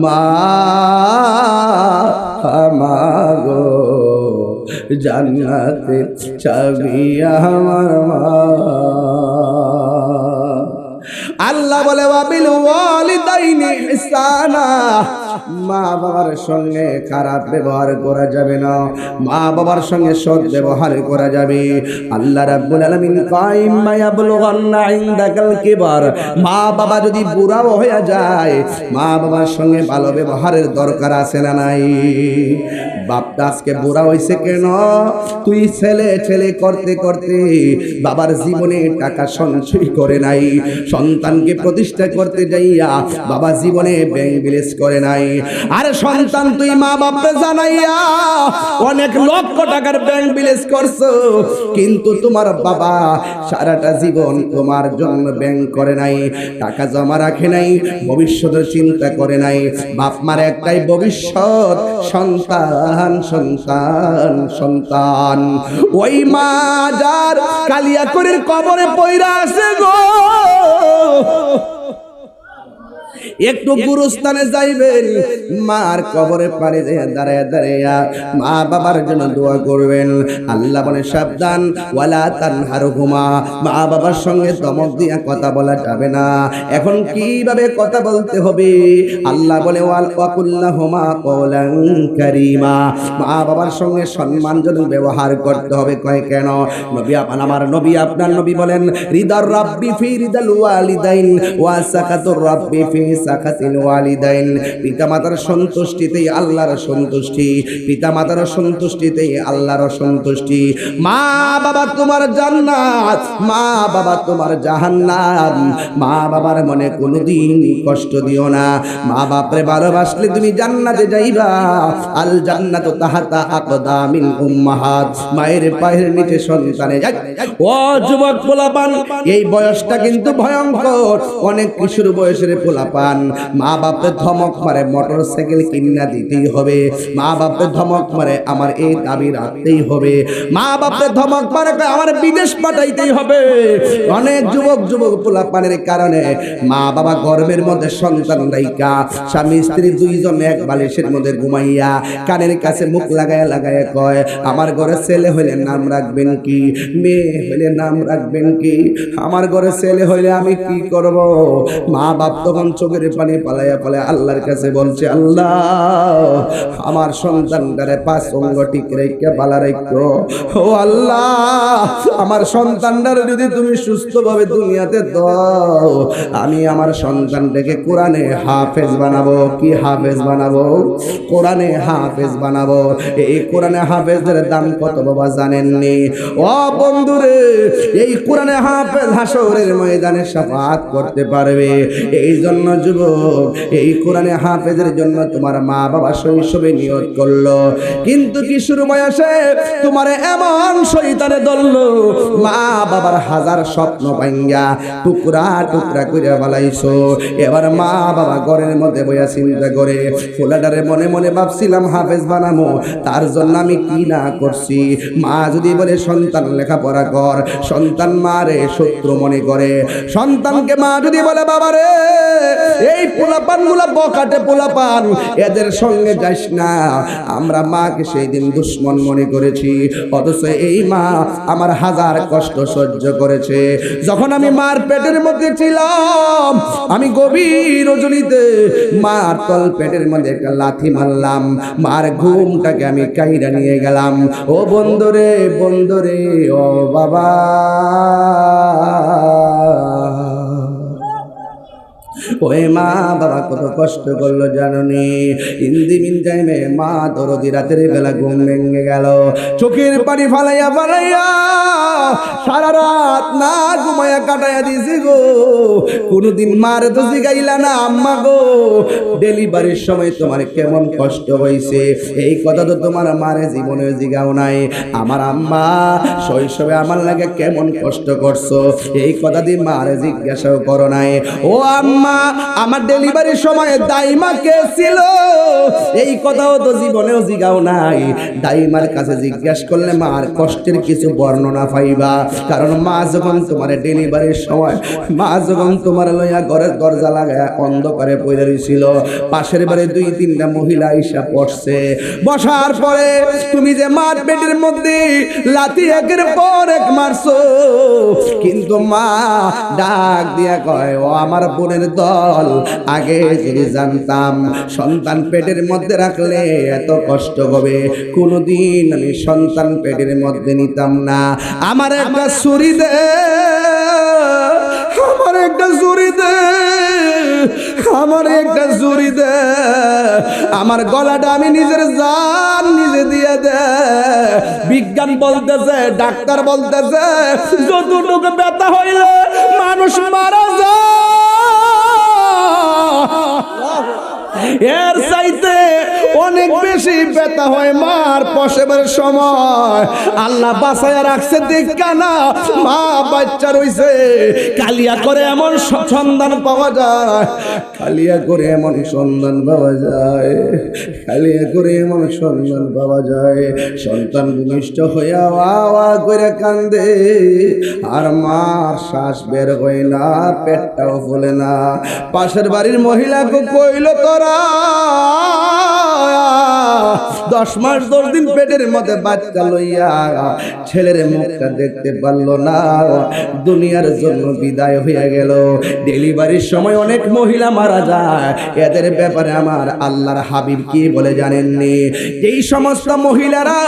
মা মাগো জান্নাতের চাবি আমার মা। আল্লাহ বলে ওয়াবিল ওয়ালিদাইনি ইহসানা। মা বাবার সঙ্গে খারাপ ব্যবহার করা যাবে না, মা বাবার সঙ্গে সৎ ব্যবহার করা যাবে। আল্লাহ রাব্বুল আলামিন কাইম মায়াবলুগান্না ইনদাকাল কিবার। মা বাবা যদি বুড়াও হয়ে যায়, মা বাবার সঙ্গে ভালো ব্যবহারের দরকার আছে না নাই? বাপটা আজকে বুড়া হইছে কেন? তুই ছেলে ছেলে করতে করতে বাবার জীবনে টাকা সঞ্চয় করে নাই, সন্তানকে প্রতিষ্ঠা করতে যাইয়া বাবা জীবনে ব্যাংক ব্যালেন্স করে নাই। আরে সন্তান তুই মা বাপকে জানাইয়া অনেক লক্ষ টাকার ব্যাংক ব্যালেন্স করছো, কিন্তু তোমার বাবা সারাটা জীবন তোমার জন্য ব্যাংক করে নাই, টাকা জমা রাখে নাই, ভবিষ্যতের চিন্তা করে নাই। বাপ মার একটাই ভবিষ্যৎ, সন্তান সন্তান সন্তান। ওই মা যার কালিয়াকৈরের কবরে পইরা আছে গো, একটু গুরুস্থানে যাইবেন, মার কবরে পারে দাঁড়ায় দাঁড়াইয়া মা বাবার জন্য দোয়া করবেন। আল্লাহ বলে সাবধান, ওয়ালা তানহারহুমা, মা বাবার সঙ্গে ধমক দিয়া কথা বলা যাবে না। এখন কিভাবে কথা বলতে হবে? আল্লাহ বলে ওয়াকুল্লাহুমা কওলান কারীমা, মা বাবার সঙ্গে সম্মানজনক ব্যবহার করতে হবে। কয় কেন? নবী আমার নবী আপনার নবী বলেন, রিদার রাব্বি ফি রিদাল ওয়ালিদাইন ওয়া সাকাতুর রাব্বি ফি সাকাতিল ওয়ালিদাইন। পিতামাতার সন্তুষ্টিতেই আল্লাহর সন্তুষ্টি, পিতামাতার সন্তুষ্টিতেই আল্লাহর সন্তুষ্টি। মা বাবা তোমার জান্নাত, মা বাবা তোমার জাহান্নাম। মা বাবার মনে কোনোদিন কষ্ট দিও না। মা বাপরে ভালোবাসলে তুমি জান্নাতে যাইবা। আল জান্নাতু তাহাতা আকদামিল উম্মাহাত, মায়ের পায়ের নিচে সন্তানে যায়। ও যুবক পোলাপান, এই বয়সটা কিন্তু ভয়ঙ্কর। অনেক কিশোর বয়সের পোলাপান মা বাপে ধমক মারে, মোটরসাইকেল কিনা দিতেই হবে। মা বাপে ধমক মারে, আমার এই দাবি রাখতেই হবে। মা বাপে ধমক মারে, আমার বিদেশ পাঠাইতেই হবে। অনেক যুবক পোলাপানের কারণে মা বাবা গর্ভের মধ্যে সন্তান রাইকা, স্বামী স্ত্রী দুইজন এক বালিশের মধ্যে ঘুমাইয়া কানের কাছে মুখ লাগায়া লাগায়া কয়, আমার ঘরে ছেলে হইলে নাম রাখবেন কি, মেয়ে হইলে নাম রাখবেন কি, আমার ঘরে ছেলে হইলে আমি কি করব? মা বাপ তখন চোখের পানি পালাইয়া পালাইয়া আল্লাহর কাছে বলছে, আল্লাহ আমার সন্তানটারে 5 অঙ্গ ঠিক রেখে পালা রাখো। ও আল্লাহ, আমার সন্তানটারে যদি তুমি সুস্থভাবে দুনিয়াতে দাও, আমি আমার সন্তানটাকে কোরআনে হাফেজ বানাবো। কি হাফেজ বানাবো? কোরআনে হাফেজ বানাবো। এই কোরআনে হাফেজদের দাম কত বাবা জানেননি? ও বন্ধুরে, এই কোরআনে হাফেজ হাসরের ময়দানে শাফাআত করতে পারবে। এই জন্য যুবক, এই কোরআনে হাফেজের জন্য তোমার মা বাবা শৈশবে নিয়ত করলো, কিন্তু কিশোর বয়সে তোমার এমন শয়তানে ধরলো, মা বাবার হাজার স্বপ্ন ভাঙ্গা টুকরা টুকরা করে বালাইছো। এবার মা বাবা ঘরের মধ্যে বইয়া চিন্তা করে, ফুলাডারে মনে মনে ভাবছিলাম হাফেজ বানাবো, তার জন্য আমি কি না করছি। মা যদি বলে সন্তান লেখাপড়া কর, সন্তান মারে শত্রু মনে করে। সন্তানকে মা যদি বলে, বাবা রে এই পোলাপান গুলা বকাটে পোলাপান, এদের সঙ্গে যাস না, আমরা মাকে সেই দিন দুশ্মন মনে করেছি। অথচ এই মা আমার হাজার কষ্ট সহ্য করেছে। যখন আমি মার পেটের মধ্যে ছিলাম, আমি গভীর রজনীতে মার তল পেটের মধ্যে একটা লাথি মারলাম, মার ঘুমটাকে আমি কাইরা নিয়ে গেলাম। ও বন্ধুরে বন্ধুরে, ও বাবা, ওই মা বাবা কত কষ্ট করলো জাননি। ইন্দি মিন টাইমে মা দরদি রাতের বেলা ঘুম ভেঙে গেল, চোখের পানি ফালাইয়া ফালাইয়া সারা রাত না ঘুমাইয়া কাটাইয়া দিছি গো। কোনদিন মারে তো জিগাইলা না, আম্মা গো ডেলিভারির সময় তোমার কেমন কষ্ট হয়েছে, এই কথা তো তোমার মারে জীবনে জিগাও নাই। আমার আম্মা শৈশবে আমার লাগে কেমন কষ্ট করছো, এই কথা দিয়ে মারে জিজ্ঞাসাও করো নাই। ও আম্মা, আমার ডেলিভারির সময় দাইমা কে ছিল, এই কথাও তো জীবনেও জিগাও নাই। দাইমার কাছে জিজ্ঞাসা করলে মার কষ্টের কিছু বর্ণনা পাইবা। কারণ মা যখন তোমার ডেলিভারির সময়, মা যখন তোমার লইয়া ঘরের দরজা লাগায় অন্ধকারে পড়ে রইছিল, পাশের বাড়ি 2-3টা মহিলা আইসা পড়ছে। বসার পরে তুমি যে মার পেটের মধ্যে লাথি একের পর এক মারছো, কিন্তু মা ডাক দিয়া কয়, ও আমার বোনের দল, আগে যদি জানতাম সন্তান পেটের মধ্যে রাখলে এত কষ্ট হবে, কোনদিন আমি সন্তান পেটের মধ্যে নিতাম না। আমার একটা ছুরি দে, আমার একটা ছুরি দে, আমার একটা ছুরি দে, আমার গলাটা আমি নিজের জান নিজে দিয়ে দে। বিজ্ঞান বলতেছে, ডাক্তার বলতেছে, যতটুকু ব্যথা হইলে মানুষ মারা যায়। এর চাইতে অনেক বেশি ব্যথা হয় মার প্রসবের সময়। আল্লাহ বাঁচায়া রাখছে দেখা না, মা বাচ্চা রইছে, কালিয়া করে এমন সন্ধান পাওয়া যায়, কালিয়া করে এমন সন্ধান পাওয়া যায়, কালিয়া করে এমন সন্ধান পাওয়া যায়। সন্তান ভূমিষ্ঠ হইয়া ওয়া করে কান্দে, আর মার শ্বাস বের হয় না, পেটটাও ফুলে না। পাশের বাড়ির মহিলাকে কইল, তোরা 10 মাস 10 দিন পেটের মধ্যে বাচ্চা লইয়া ছেলের মুখটা দেখতে পারলো না, দুনিয়ার জন্য বিদায় হয়ে গেল। ডেলিভারির সময় অনেক মহিলা মারা যায়, এদের ব্যাপারে আমার আল্লাহর হাবিব কি বলে জানেননি? এই সমস্ত মহিলারা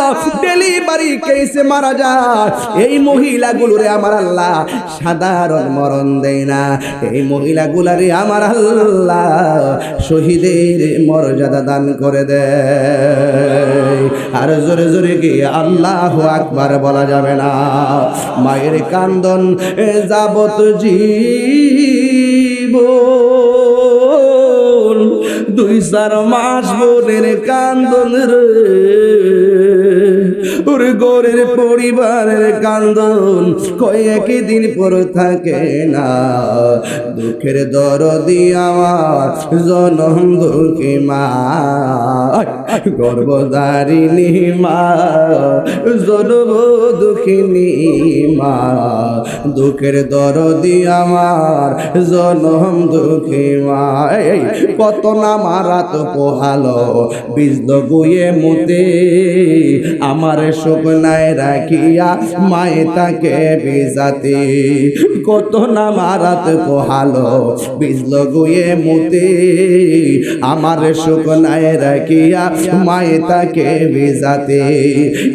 ডেলিভারি কেসে মারা যায়, এই মহিলাগুলোরে আমার আল্লাহ সাধারণ মরণ দেয় না, এই মহিলাগুলারে আমার আল্লাহ শহীদের মর্যাদা দান করে দেয়। আর জোরে জোরে কি আল্লাহু আকবার বলা যাবে না? মায়ের কান্দন যাবত জীবন, 2-4 মাস বোনের কান্দন রে, ওরে গোরের পরিবারের কান্দন কয়েকই দিন পর থাকে না। দুঃখের দরদি আমার জনম দুঃখী মা, গর্ভধারিণী মা, জনম দুঃখিনী মা, দুঃখের দরদি আমার জনম দুঃখী মা। কত না মারা তো পোহালো বিজল গুয়ে মুতে, আমার শুকনায় রাখিয়া মায়ে তাকে বিজাতে, কত না মারাত পোহালো বিজল গুয়ে মুতে, আমার শুকনায় রাখিয়া মায়ে তাকে বিজাতে।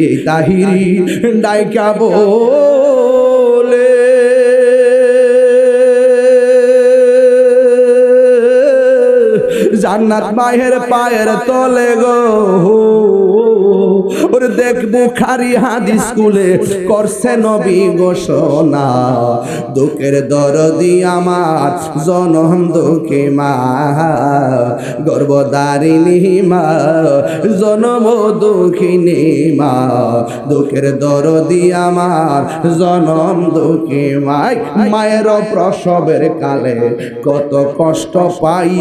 এই তাহিরি ডাইকা বলে জান্নাত মায়ের পায়ের তলে গো, ওরে দেখ বুখারী হাদিস স্কুলে করছে নবী ঘোষণা, দুঃখের দরদি আমার জনম দুঃখী মা, গর্ভধারিণী মা, জনম দুঃখিনী মা, দুঃখের দরদি আমার জনম দুঃখী মা। মায়ের প্রসবের কালে কত কষ্ট পাই,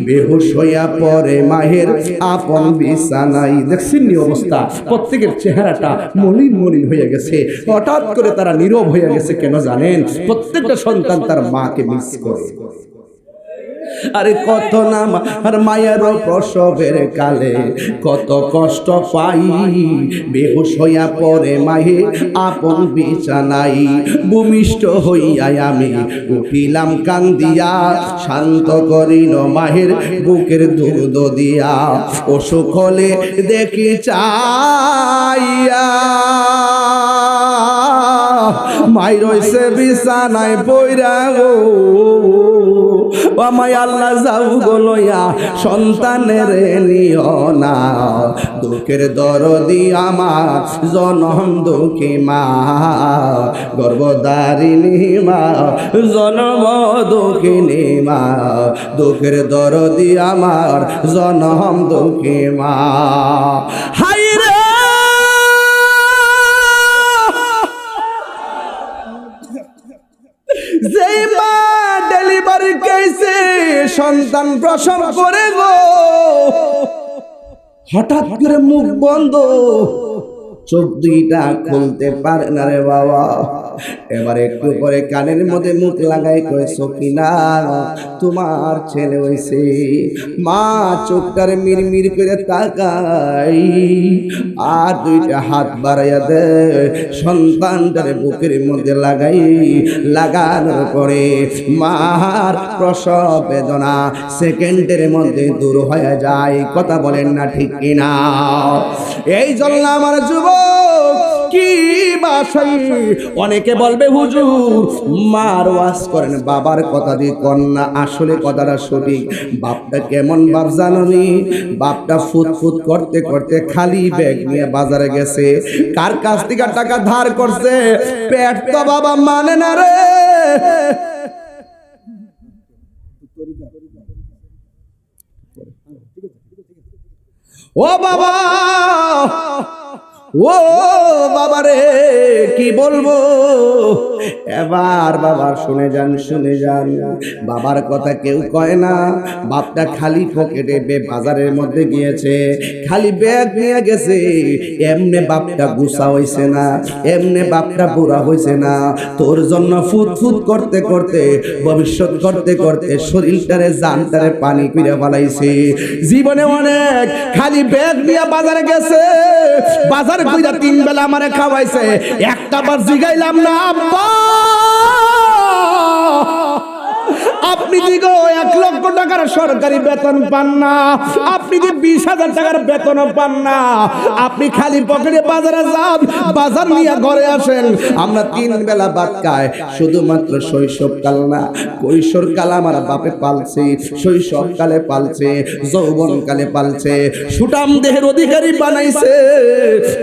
বেহুশ হইয়া পড়ে মায়ের আপন বিছানায়। দেখছেন নি অবস্থা, প্রত্যেকের চেহারাটা মলিন মলিন হয়ে গেছে, হঠাৎ করে তারা নীরব হয়ে গেছে। কেন জানেন? প্রত্যেকটা সন্তান তার মাকে মিস করে। আরে কত না আর মায়ের প্রসবের কালে কত কষ্ট পাই, বেহুশ হইয়া পড়ে মাহে আপন বিছানায়, ভূমিষ্ঠ হইয়া আমি উঠিলাম কান্দিয়া, শান্ত করিল মাহের বুকের দুধ দিয়া, অসুখ হলে দেখি চাইয়া মাই রইছে বিছানায় পইরা গো, আমায় আল্লাহ যাও গো লইয়া সন্তানের নিও না, দুঃখের দরদি আমার জনম দুঃখী মা, গর্ভধারিণী মা, জনম দুঃখিনী মা, দুঃখের দরদি আমার জনম দুঃখী মা। হাই রে যেই মা ডেলিভারি কেসে সন্তান প্রসব করে গো, হঠাৎ করে মুখ বন্ধ, চোখ দুইটা খুলতে পারে না রে বাবা। এবার একটু পরে কানের মধ্যে মুখ লাগাই কয়ে, সকিনা তোমার ছেলে হইছে। মা চোখটারে মিরমির করে তাকাই, আর দুইটা হাত বাড়াইয়া দে, সন্তানটারে বুকের মধ্যে লাগাই, লাগানোর পরে মার প্রসব বেদনা সেকেন্ডের মধ্যে দূর হয়ে যায়। কথা বলেন না ঠিক কিনা? এই জন্য আমার যুবক কি বাসাই অনেকে বলবে হুজুর মার ওয়াজ করেন, বাবার কথা দিয়ে কন্যা, আসলে কথাটা সঠিক। বাপটা কেমন বাপ জানি? বাপটা ফুটফুট করতে করতে খালি ব্যাগ নিয়ে বাজারে গেছে, কার কাছ থেকে টাকা ধার করছে, পেট তো বাবা মানে না রে। ও বাবা, ও বাবা রে, কি বলবো এবার? বাবার শুনে যান, শুনে যান। বাবার কথা কেউ কয় না। বাপটা খালি পকেটে বাজারের মধ্যে গিয়েছে, খালি ব্যাগ নিয়ে গেছে। এমনে বাপটা গুছা হইছে না, এমনে বাপটা বুড়া হইছে না। তোর জন্য ফুট ফুট করতে করতে, ভবিষ্যৎ করতে করতে শরীরটারে জানটারে পানি কইরা ফেলাইছে। জীবনে অনেক খালি ব্যাগ নিয়ে বাজারে গেছে, বাজার কইরা 3 বেলা আমারে খাওয়াইছে। একটা বার জিগাইলাম না, আব্বা আপনি কি গো 1 লক্ষ টাকার সরকারি বেতন পান না? আপনি কি 20,000 টাকার বেতন পান না? আপনি খালি পকেটে বাজারে যান, বাজার নিয়ে ঘরে আসেন। আমরা 3 বেলা ভাত খাই। শুধুমাত্র শৈশবকাল না, কৈশোরকাল আমার বাপে পালছে, শৈশবকালে পালছে, যৌবনকালে পালছে, সুঠাম দেহের অধিকারী বানাইছে।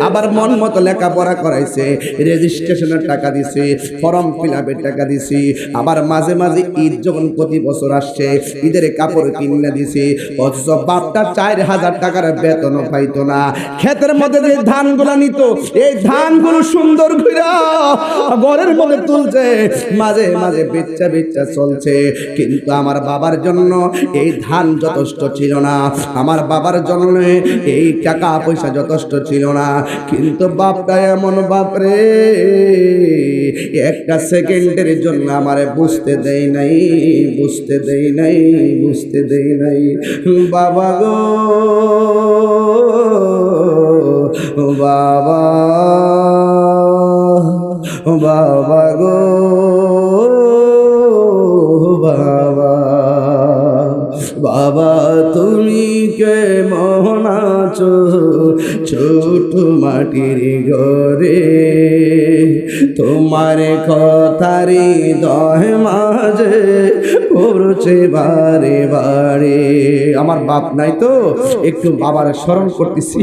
আবার মন মতো লেখাপড়া করাইছে, রেজিস্ট্রেশনের টাকা দিছে, ফর্ম ফিলআপের টাকা দিছি। আবার মাঝে মাঝে ঈদ যখন প্রতি বছর আসছে, ঈদের কাপড় কিনে দিছি। অথচ বাপটা 4,000 টাকার বেতনও পাইতো না। ক্ষেতের মধ্যে যে ধানগুলো নিত, এই ধানগুলো সুন্দর করে ঘরের মধ্যে তুলছে, মাঝে মাঝে বেচা বেচা চলছে। কিন্তু আমার বাবার জন্য এই ধান যথেষ্ট ছিল না, আমার বাবার জন্য এই টাকা পয়সা যথেষ্ট ছিল না। কিন্তু বাপটা এমন বাপরে, একটা সেকেন্ডের জন্য আমারে বুঝতে দেয় নাই, বুঝতে দেয় নাই, বুঝতে দেয় নাই। বাবা গো, বাবা, বাবা গো, বাবা, বাবা তুমি কেমন আছো ছোট মাটির ঘরে? তোমার কথারি দয় মাঝে পড়ছে বারে বারে। আমার বাপ নাই তো, একটু বাবার স্মরণ করতেছি।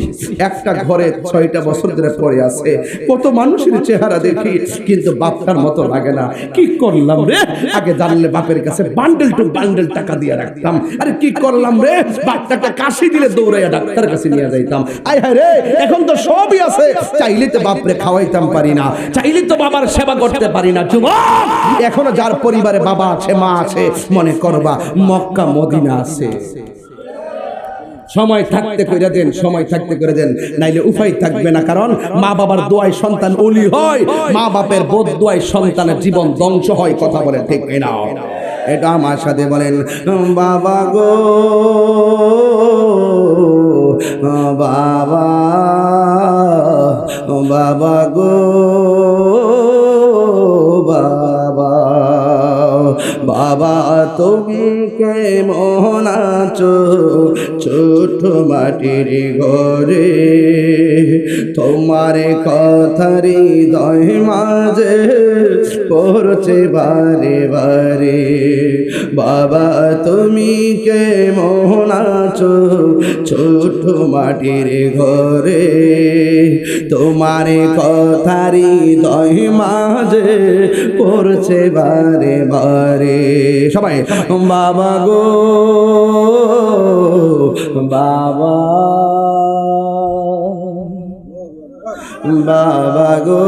একটা ঘরে 6টা বছর ধরে পড়ে আছে। কত মানুষের চেহারা দেখি, কিন্তু বাপটার মতো লাগে না। কি করলাম রে? আগে জানলে বাপের কাছে বান্ডেল টু বান্ডেল টাকা দিয়ে রাখতাম। আরে কি করলাম রে? বাপটাকে কাশি দিলে দৌড়াইয়া ডাক্তার কাছে নিয়ে যাইতাম। আয় হায় রে, এখন তো সবই আছে, চাইলে তো বাপরে খাওয়াইতাম পারি না, চাইলে তো বাবার সেবা করতে পারি না। যুবক, এখনো যার পরিবারে বাবা আছে, মা আছে, মনে করবা মক্কা মদিনা আছে। সময় থাকতে করে দেন, সময় থাকতে করে দেন, নাইলে উপায় থাকবে না। কারণ মা বাবার দোয়ায় সন্তান ওলি হয়, মা বাপের বদ দোয়ায় সন্তানের জীবন ধ্বংস হয়। কথা বলে ঠিক না? এটা আমার সাথে বলেন, বাবা গো, বাবা, বাবা গো, বাবা, বাবা তুমি কেমন আছো ছোট মাটির ঘরে? তোমার কথারি হৃদয় মাঝে পড়ছে বারে বারে। বাবা তুমি কেমন আছো ছোট মাটির ঘরে? তোমার কথারি হৃদয় মাঝে পড়ছে বারে বারে। সবাই বাবা গো, বাবা, বাবা গো,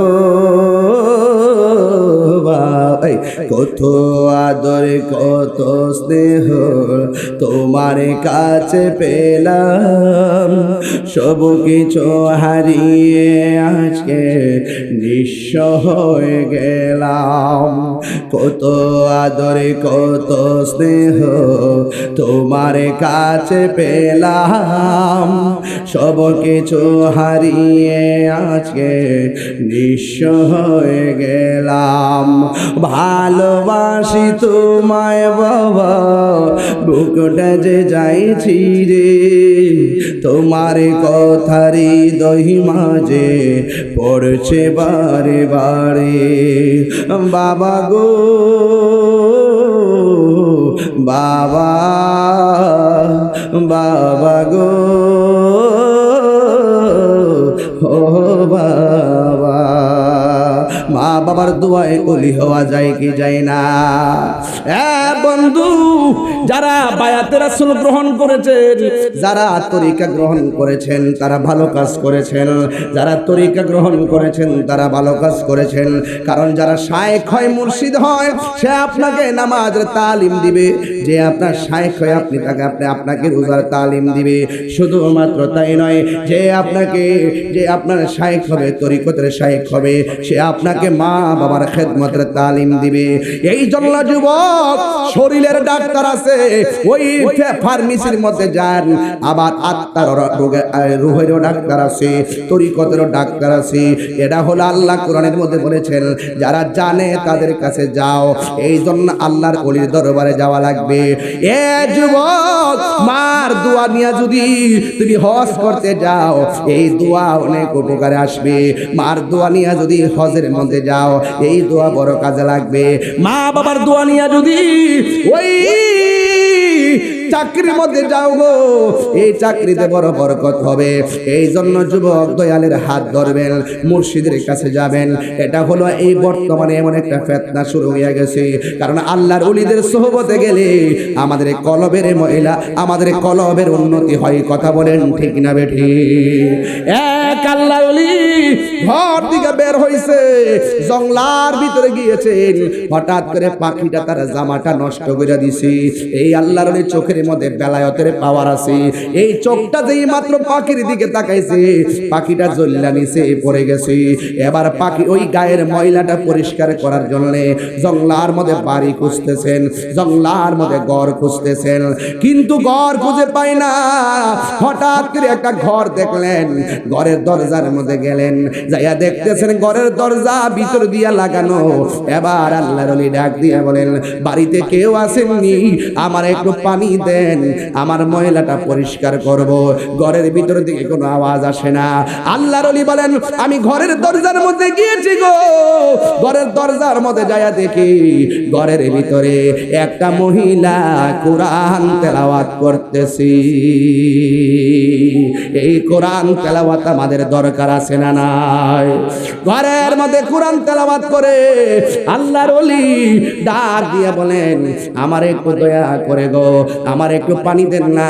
কত আদর কত স্নেহ তোমার কাছে পেলাম, সব কিছু হারিয়ে আজকে নিঃস্ব হয়ে গেলাম। কত আদর কত স্নেহ তোমার কাছে পেলাম, সব কিছু হারিয়ে আজকে নিঃস্ব হয়ে গেলাম। ভালোবাসি তোমায় বাবা, বুকটা যে যাইছি রে, তোমার কথারি হৃদয় মাঝে পড়ছে বারে বারে। বাবা গো, বাবা, বাবা গো, ও বাবা। মা বাবা বাবার দোয়ায় ওলি হওয়া যায় কি যায় না? বন্ধু, যারা বায়াতে রাসূল গ্রহণ করেছেন, যারা তরিকা গ্রহণ করেছেন তারা ভালো কাজ করেছেন। যারা তরিকা গ্রহণ করেছেন তারা ভালো কাজ করেছেন। কারণ যারা শায়েখ হয়, মুর্শিদ হয়, সে আপনাকে নামাজের তালিম দিবে। যে আপনার শায়েখ হয় আপনাকে রোজার তালিম দিবে। শুধুমাত্র তাই নয়, যে আপনার শায়েখ হবে, তরিকতের শায়েখ হবে, সে আপনাকে মা বাবার খেদমতের তালিম দিবে। এই জন্য যুবক, শরীরের ডাক্তার আছে, ওই ফার্মেসির মধ্যে যান। আবার আত্মার রুহেরও ডাক্তার আছে, তরিকতেরও ডাক্তার আছে। এটা হলো আল্লাহ কোরআনের মধ্যে বলেছেন, যারা জানে তাদের কাছে যাও। এই জন্য আল্লাহর ওলির দরবারে যাওয়া লাগবে। এ যুবক, মার দোয়া নিয়ে যদি তুমি হজ করতে যাও, এই দোয়া অনেক উপকারে আসবে। মার দোয়া নিয়ে যদি হজের মধ্যে যাও, এই দোয়া বড় কাজে লাগবে। মা বাবার দোয়া নিয়ে যদি ওই চাকরির মধ্যে যাও গো, এই চাকরিতে বড় বরকত হবে। এই জন্য যুবক, দয়ালের হাত ধরবেন, মুর্শিদের কাছে যাবেন। এটা হলো এই বর্তমানে এমন একটা ফিতনা শুরু হয়ে গেছে। কারণ আল্লাহর ওলিদের সোহবতে গেলে আমাদের কলবের মহিলা, আমাদের কলবের উন্নতি হয়। কথা বলেন ঠিক না বেঠি? এক আল্লাহর ওলি ঘর থেকে বের হইছে, জঙ্গলার ভিতরে গিয়েছেন। হঠাৎ করে পাখিটা তার জামাটা নষ্ট করে দিছে। এই আল্লাহর ওলি চোখের মধ্যে বেলায়েতের পাওয়ার আছে। এই চোখটা যেই মাত্র পাখির দিকে তাকাইছে, পাখিটা জ্বললা নিচে পড়ে গেছে। এবার পাখি ওই গায়ের ময়লাটা পরিষ্কার করার জন্য জঙ্গলার মধ্যে বাড়ি খুঁজতেছেন, জঙ্গলার মধ্যে ঘর খুঁজতেছেন, কিন্তু ঘর খুঁজে পায় না। হঠাৎ করে একটা ঘর দেখলেন, ঘরের দরজার মধ্যে গেলেন, যাইয়া দেখতেছেন ঘরের দরজা ভিতর দিয়া লাগানো। এবার আল্লাহর ওলি ডাক দিয়া বলেন, বাড়িতে কেউ আসেননি? আমার একটু পানি দেন, আমার ময়লাটা পরিষ্কার করব। ঘরের ভিতর থেকে কোনো আওয়াজ আসে না। আল্লাহর ওলি বলেন, আমি ঘরের দরজার মধ্যে গিয়েছি গো। ঘরের দরজার মধ্যে যায়া দেখি ঘরের ভিতরে একটা মহিলা কোরআন তেলাওয়াত করতেছি। এই কোরআন তেলাওয়াত আমাদের দরকার আছে না নাই? ঘরের মধ্যে কোরআন তেলাওয়াত করে আল্লাহর ওলি ডাক দিয়ে বলেন, আমার একটু দয়া করে গো, আমার একটু পানি দেন না,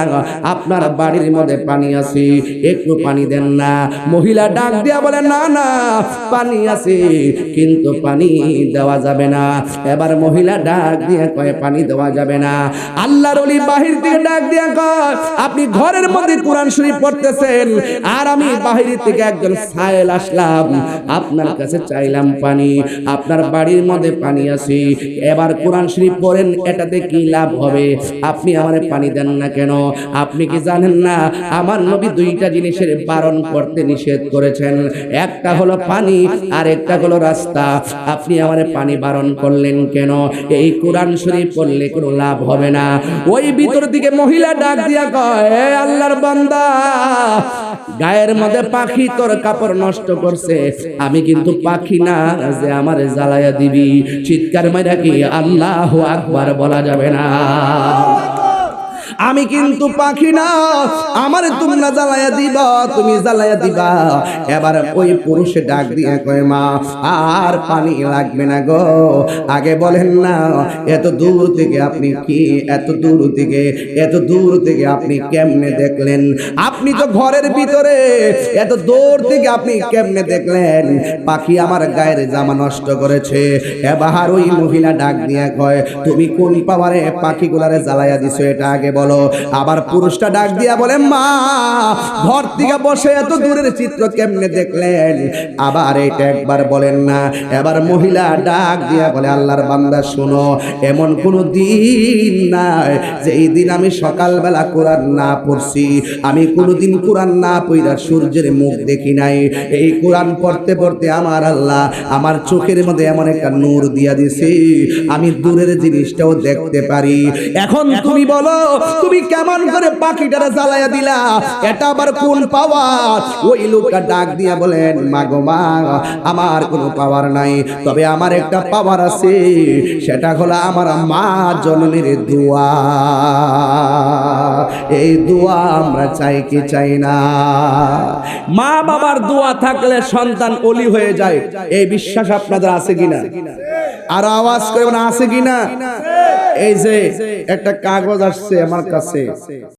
আপনার বাড়ির মধ্যে পানি আছে, একটু পানি দেন না। মহিলা ডাক দিয়া বলে, না না, পানি আছে, কিন্তু পানি দেওয়া যাবে না। এবার মহিলা ডাক দিয়ে কয়, পানি দেওয়া যাবে না। আল্লাহর ওলি বাহির থেকে ডাক দিয়া কয়, আপনি ঘরের মধ্যে কোরআন শরীফ পড়তেছেন, আর আমি বাহির থেকে একজন সায়েল আসলাম, আপনার কাছে চাইলাম পানি, আপনার বাড়ির মধ্যে পানি আছে, এবার কোরআন শরীফ পড়েন, এটাতে কি লাভ হবে? আপনি আমারে পানি দেন না কেন? আপনি কি জানেন না আমার নবী দুইটা জিনিসের বারণ করতে নিষেধ করেছেন? একটা হলো পানি, আর একটা হলো রাস্তা। আপনি আমারে পানি বারণ করলেন কেন? এই কোরআন শরীফ পড়লে কোনো লাভ হবে না। ওই ভিতর দিকে মহিলা ডাক দিয়া কয়, আল্লাহর বান্দা, গায়ের মধ্যে পাখি তোর কাপড় নষ্ট করছে, আমি কিন্তু পাখি না যে আমারে জ্বালায়া দিবি। চিৎকার মাইরা কি আল্লাহু আকবার বলা যাবে না? আমি কিন্তু পাখি না, আমার তোমরা জ্বালায়া দিবা, তুমি জ্বালায়া দিবা। এবার ওই পুরুষে ডাক দিয়ে কয়, মা আর পানি লাগবে না গো, আগে বলেন না এত দূর থেকে আপনি কি, এত দূর থেকে আপনি কেমনে দেখলেন? আপনি তো ঘরের ভিতরে, এত দূর থেকে আপনি কেমনে দেখলেন পাখি আমার গায়ের জামা নষ্ট করেছে? এবার ওই মহিলা ডাক দিয়ে কয়, তুমি কোন পাওয়ারে পাখিগুলারে জ্বালায়া দিছো এটা আগে বলো। আবার পুরুষটা ডাক দিয়া বলে, মা ঘর থেকে বসে এত দূরের চিত্র কেমনে দেখলেন? আবার এটা একবার বলেন না। এবার মহিলা ডাক দিয়া বলে, আল্লাহর বান্দা শোনো, এমন কোন দিন নাই যে এই দিন আমি সকালবেলা কোরআন না পড়ছি, আমি কোনোদিন কোরআন না পড়া সূর্যের মুখ দেখি নাই। এই কোরআন পড়তে পড়তে আমার আল্লাহ আমার চোখের মধ্যে এমন একটা নূর দিয়া দিছে, আমি দূরের জিনিসটাও দেখতে পারি। এখন তুমি বলো তুমি কেমন করে পাখিটারে জ্বালায়া দিলা, এটা আবার কোন পাওয়ার? ওই লোকটা ডাক দিয়া বলেন, মা গো মা, আমার কোনো পাওয়ার নাই, তবে আমার একটা পাওয়ার আছে, সেটা হলো আমার মা জন্মের দোয়া। এই দোয়া আমরা চাই কি চাই না? মা বাবার দোয়া থাকলে সন্তান ওলি হয়ে যায়, এই বিশ্বাস আপনাদের আছে কিনা? আর আওয়াজ করে আছে কিনা? এই যে একটা কাগজ আসছে আমার কাছে,